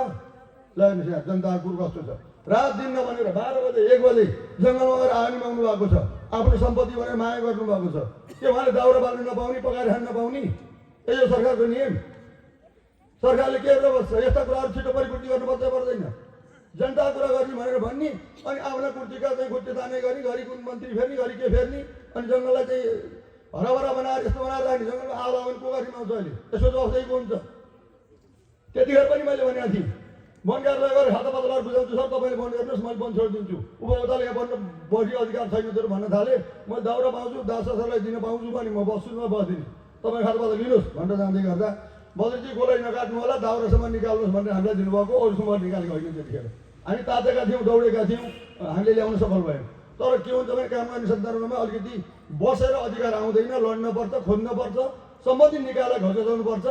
ल हेर्नुहोस् यहाँ जनताको कुरो कस्तो छ। रात दिन नभनेर 12 बजे 1 बजे जङ्गलमा गएर आनी माग्नु भएको छ, आफ्नो सम्पत्ति भनेर माया गर्नु भएको छ। के उहाँले दाउरा बाल्नु नपाउने, पकाएर खान नपाउने? यो सरकारको नियम। सरकारले के गरेर बस्छ? यस्ता कुराहरू छिटो परिपूर्ति गर्नुपर्छ पर्दैन? जनता कुरा गर्ने भनेर भन्ने अनि आफ्ना कुर्तीका चाहिँ खुट्टे ताने गर्ने, घरि कुन मन्त्री फेर्ने, घरि के फेर्ने, अनि जङ्गललाई चाहिँ हराभरा बनाएर यस्तो बनाएर राख्ने। जङ्गलमा आला भने को गाडीमा आउँछ अहिले, यसो त अवस्था हुन्छ। त्यतिखेर पनि मैले भनेको थिएँ वन कार्यालय गएर खाता पत्रकार बुझाउँछु सर तपाईँले वन गर्नुहोस् मैले वन छोडिदिन्छु उपभोक्ताले यहाँ बन्न बढी अधिकार छैन तेरो भन्न थाले म दाउरा पाउँछु दास सरलाई दिन पाउँछु भने म बस्छु म बस्दिनँ तपाईँ खाता पत्र लिनुहोस् भनेर जाँदै गर्दा बद्रीजी गोलाई नकाट्नु होला दाउरासम्म निकाल्नुहोस् भनेर हामीलाई दिनुभएको अरूसम्म निकालेको होइन त्यतिखेर हामी तातेका थियौँ दौडेका थियौँ हामीले ल्याउन सफल भयौँ तर के हुन्छ भने काम गर्ने सन्तानमा अलिकति बसेर अधिकार आउँदैन लड्न पर्छ खोज्न पर्छ सम्बन्धित निकायलाई घचाउनु पर्छ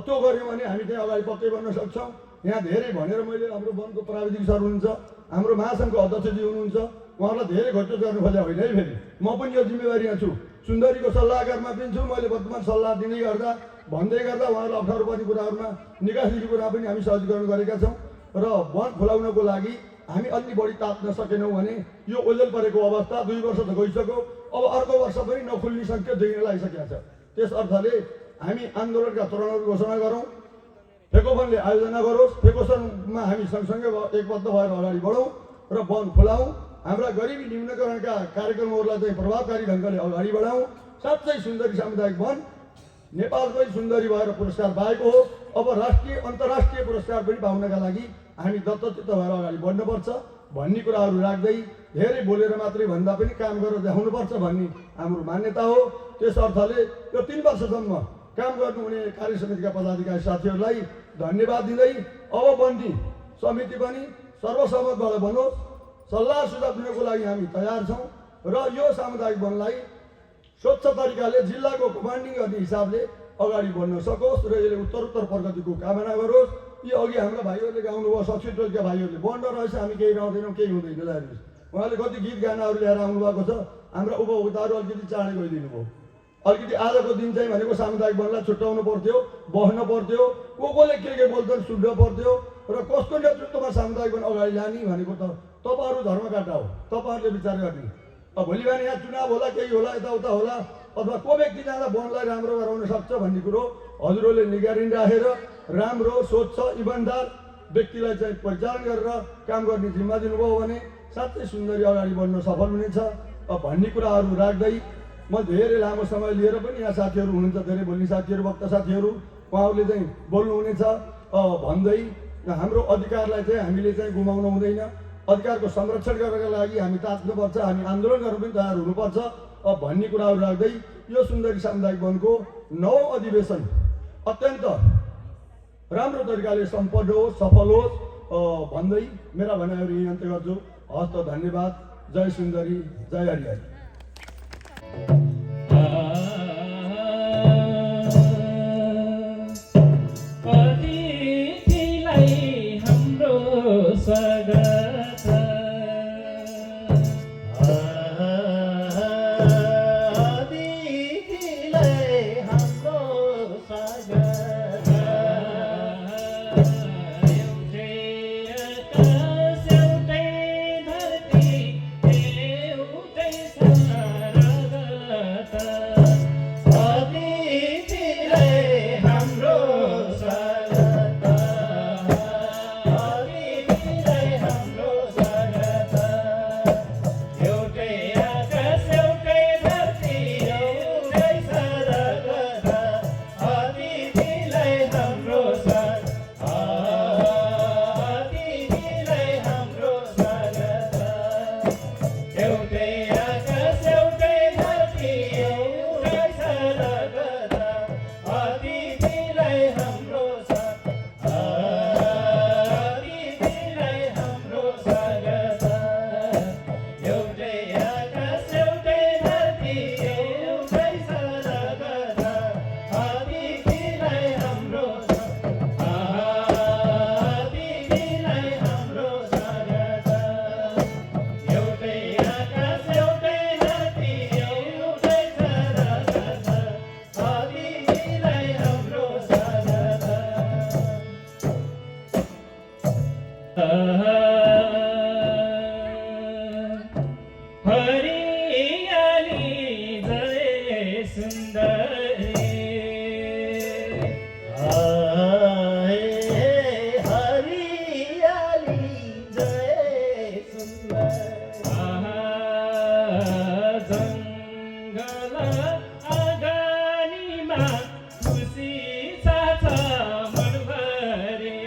त्यो गऱ्यौँ भने हामी त्यहाँ अगाडि पक्कै बन्न सक्छौँ यहाँ धेरै भनेर मैले हाम्रो वनको प्राविधिक सर हुनुहुन्छ हाम्रो महासङ्घको अध्यक्षजी हुनुहुन्छ उहाँहरूलाई धेरै घोषित गर्नु खोजे होइन है फेरि म पनि यो जिम्मेवारीमा छु सुन्दरीको सल्लाहकारमा पनि छु मैले वर्तमान सल्लाह दिँदै गर्दा भन्दै गर्दा उहाँहरूलाई अप्ठ्यारो पर्ने कुराहरूमा निकासको कुरा पनि हामी सहजीकरण गरेका छौँ र वन खुलाउनको लागि हामी अलि बढी तात्न सकेनौँ भने यो ओझेल परेको अवस्था 2 वर्ष त गइसक्यो अब अर्को वर्ष पनि नखुल्ने सङ्केत देखिन लागिसकेको छ त्यस अर्थले हामी आन्दोलनका तोरणहरू घोषणा गरौँ फेकोफनले आयोजना गरोस् फेकोसनमा हामी सँगसँगै एकबद्ध भएर अगाडि बढौँ र वन खुलाउँ हाम्रा गरिबी न्यूनीकरणका कार्यक्रमहरूलाई चाहिँ प्रभावकारी ढङ्गले अगाडि बढाउँ साँच्चै सुन्दरी सामुदायिक वन नेपालकै सुन्दरी भएर पुरस्कार पाएको हो अब राष्ट्रिय अन्तर्राष्ट्रिय पुरस्कार पनि पाउनका लागि हामी दत्तचित्त भएर अगाडि बढ्नुपर्छ भन्ने कुराहरू राख्दै धेरै बोलेर मात्रै भन्दा पनि काम गरेर देखाउनुपर्छ भन्ने हाम्रो मान्यता हो त्यस अर्थले यो 3 वर्षसम्म काम गर्नुहुने कार्य समितिका पदाधिकारी साथीहरूलाई धन्यवाद दिँदै अब बन्ने समिति पनि सर्वसम्मतबाट बनोस् सल्लाह सुझाव दिनको लागि हामी तयार छौँ र यो सामुदायिक वनलाई स्वच्छ तरिकाले जिल्लाको कमान्डिङ गर्ने हिसाबले अगाडि बढ्न सकोस् र यसले उत्तरोत्तर प्रगतिको कामना गरोस् यो अघि हाम्रा भाइहरूले गाउनुभयो सक्षी टोलका भाइहरूले बन्द रहेछ हामी केही रहँदैनौँ केही हुँदैन जानुहोस् उहाँले कति गीत गानाहरू ल्याएर आउनुभएको छ हाम्रा उपभोक्ताहरू अलिकति चाँडै गइदिनु भयो अलिकति आजको दिन चाहिँ भनेको सामुदायिक वनलाई छुट्याउनु पर्थ्यो बस्न पर्थ्यो कोले के बोल्छन् सुन्न पर्थ्यो र कसको नेतृत्वमा सामुदायिक वन अगाडि लाने भनेको त तपाईँहरू धर्मकाटा हो तपाईँहरूले विचार गर्ने अब भोलि बिहान यहाँ चुनाव होला केही होला यताउता होला अथवा को व्यक्ति जाँदा वनलाई राम्रो गराउन सक्छ भन्ने कुरो हजुरहरूले निगरानी राखेर राम्रो स्वच्छ इमान्दार व्यक्तिलाई चाहिँ परिचालन गरेर काम गर्ने जिम्मा दिनुभयो भने साँच्चै सुन्दरी अगाडि बढ्न सफल हुनेछ भन्ने कुराहरू राख्दै म धेरै लामो समय लिएर पनि यहाँ साथीहरू हुनुहुन्छ धेरै बोल्ने साथीहरू वक्ता साथीहरू उहाँहरूले चाहिँ बोल्नुहुनेछ भन्दै हाम्रो अधिकारलाई चाहिँ हामीले चाहिँ गुमाउनु हुँदैन अधिकारको संरक्षण गर्नका लागि हामी तात्नुपर्छ हामी आन्दोलन गर्न पनि तयार हुनुपर्छ भन्ने कुराहरू राख्दै यो सुन्दरी सामुदायिक वनको 9औं अधिवेशन अत्यन्त राम्रो तरिकाले सम्पन्न होस् सफल होस् भन्दै मेरा भनाइहरू यही अन्त्य गर्छु हस्त धन्यवाद जय सुन्दरी जय हरिहर खुसी साथ मनभरि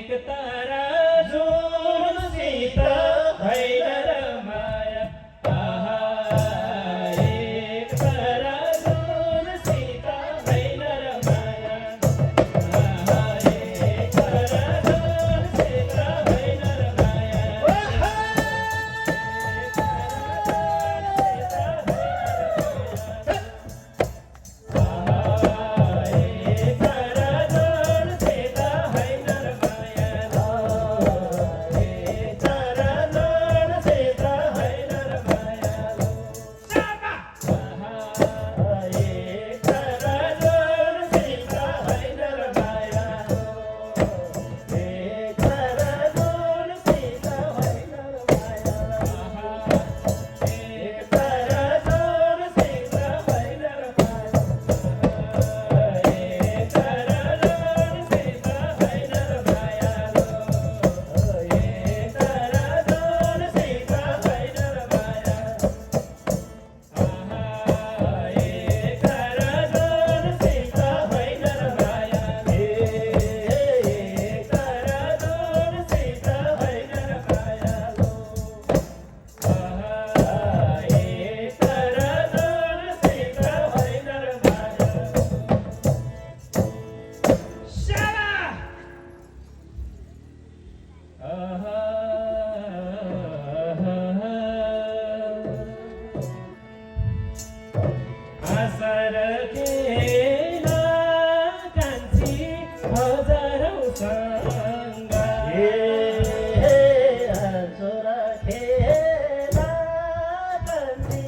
एक तारा जुनसित होइन र माया आहा एक तारा जुनसित होइन र माया आहा एक तारा जुनसित होइन र माया आहा एक तारा जुनसित होइन र माया एक तारा जुनसित होइन र माया साबा एक तारा जुनसित होइन र माया एक तारा जुनसित होइन र माया एक तारा जुनसित होइन र माया एक तारा जुनसित होइन र माया एक तारा जुनसित होइन र माया एक तारा जुनसित होइन र माया एक तारा जुनसित होइन र माया एक तारा जुनसित होइन र आशा रखेन कान्छी हजारौँसँग आशा रखेन कान्छी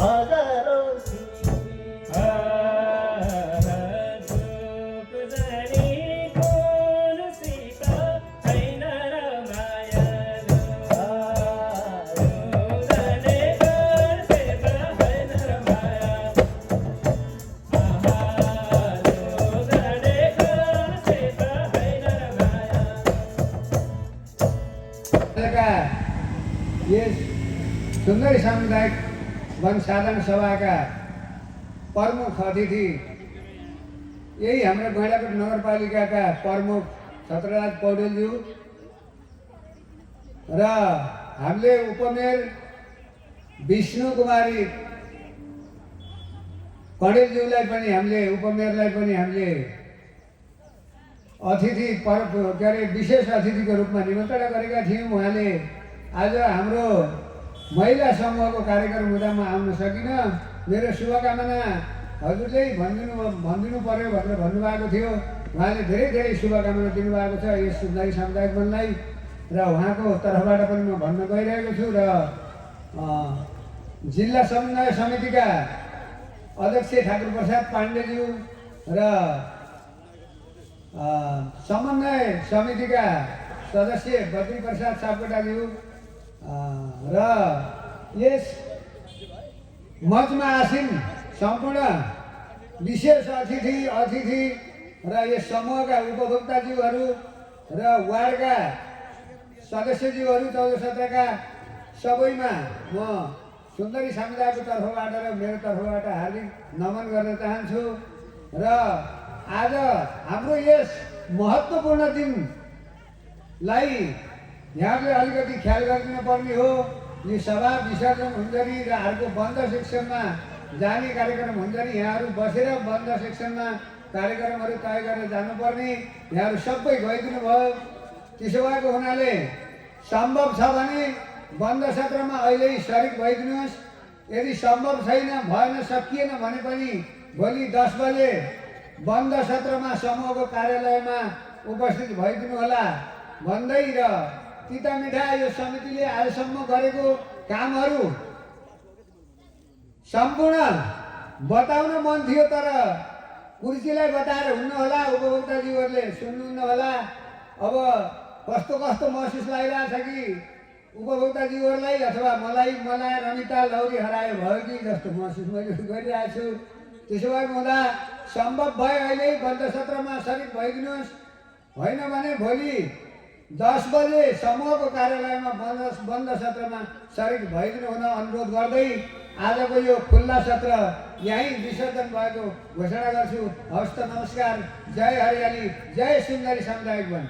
हजारौँसँग चुप जानी कुनसित होइन र माया जाने कुनसित होइन र माया जाने कुनसित होइन र माया यस सुन्दरी सामुदायिक वन साधारण सभाका प्रमुख अतिथि यही हाम्रो गैँडाकोट नगरपालिकाका प्रमुख छत्रराज पौडेलज्यू र हामीले उपमेयर विष्णु कुमारी पौडेलज्यूलाई पनि हामीले उपमेयरलाई पनि हामीले अतिथि के अरे विशेष अतिथिको रूपमा निमन्त्रणा गरेका थियौँ। उहाँले आज हाम्रो महिला समूहको कार्यक्रम हुँदा म आउन सकिनँ। मेरो शुभकामना हजुरले भनिदिनु पर्यो भनेर भन्नुभएको थियो। उहाँले धेरै धेरै शुभकामना दिनुभएको छ यस सुन्दरी सामुदायिक वनलाई र उहाँको तर्फबाट पनि म भन्न गइरहेको छु। र जिल्ला समन्वय समितिका अध्यक्ष ठाकुर प्रसाद पाण्डेज्यू र समन्वय समितिका सदस्य बद्री प्रसाद सापकोटाज्यू र यस मञ्चमा आसीन सम्पूर्ण विशेष अतिथि र यस समूहका उपभोक्ताज्यूहरू र वार्डका सदस्यज्यूहरू 14-17 सबैमा म सुन्दरी समुदायको तर्फबाट र मेरो तर्फबाट हार्दिक नमन गर्न चाहन्छु। र आज हाम्रो यस महत्त्वपूर्ण दिनलाई यहाँले अलिकति ख्याल गरिदिनु पर्ने हो। यो सभा विसर्जन हुँदाखेरि र अर्को बन्द सेक्सनमा जाने कार्यक्रम हुँदाखेरि यहाँहरू बसेर बन्द सेक्सनमा कार्यक्रमहरू तय गरेर जानुपर्ने, यहाँहरू सबै गइदिनु भयो। त्यसो भएको हुनाले सम्भव छ भने बन्द सत्रमा अहिले सरिक भइदिनुहोस्। यदि सम्भव छैन भएन सकिएन भने पनि भोलि 10 बजे बन्द सत्रमा समूहको कार्यालयमा उपस्थित भइदिनु होला भन्दै र तिता मिठा यो समितिले आजसम्म गरेको कामहरू सम्पूर्ण बताउन मन थियो तर कुर्सीलाई बताएर हुन्न होला। उपभोक्ताज्यूहरूले सुन्नुहुन्न होला। अब कस्तो महसुस लागिरहेछ कि उपभोक्ताज्यूहरूलाई अथवा मलाई रमिता लौरी हरायो भयो कि जस्तो महसुस मैले गरिरहेको छु। त्यसो भएको हुँदा सम्भव भयो अहिले बन्द सत्रमा सरिक भइदिनुहोस्। होइन भने भोलि 10 बजे समूहको कार्यालयमा बन्द सत्रमा सरिक भइदिनु हुन अनुरोध गर्दै आजको यो खुल्ला सत्र यहीँ विसर्जन भएको घोषणा गर्छु। हवस् त, नमस्कार। जय हरियाली, जय सुन्दरी सामुदायिक वन।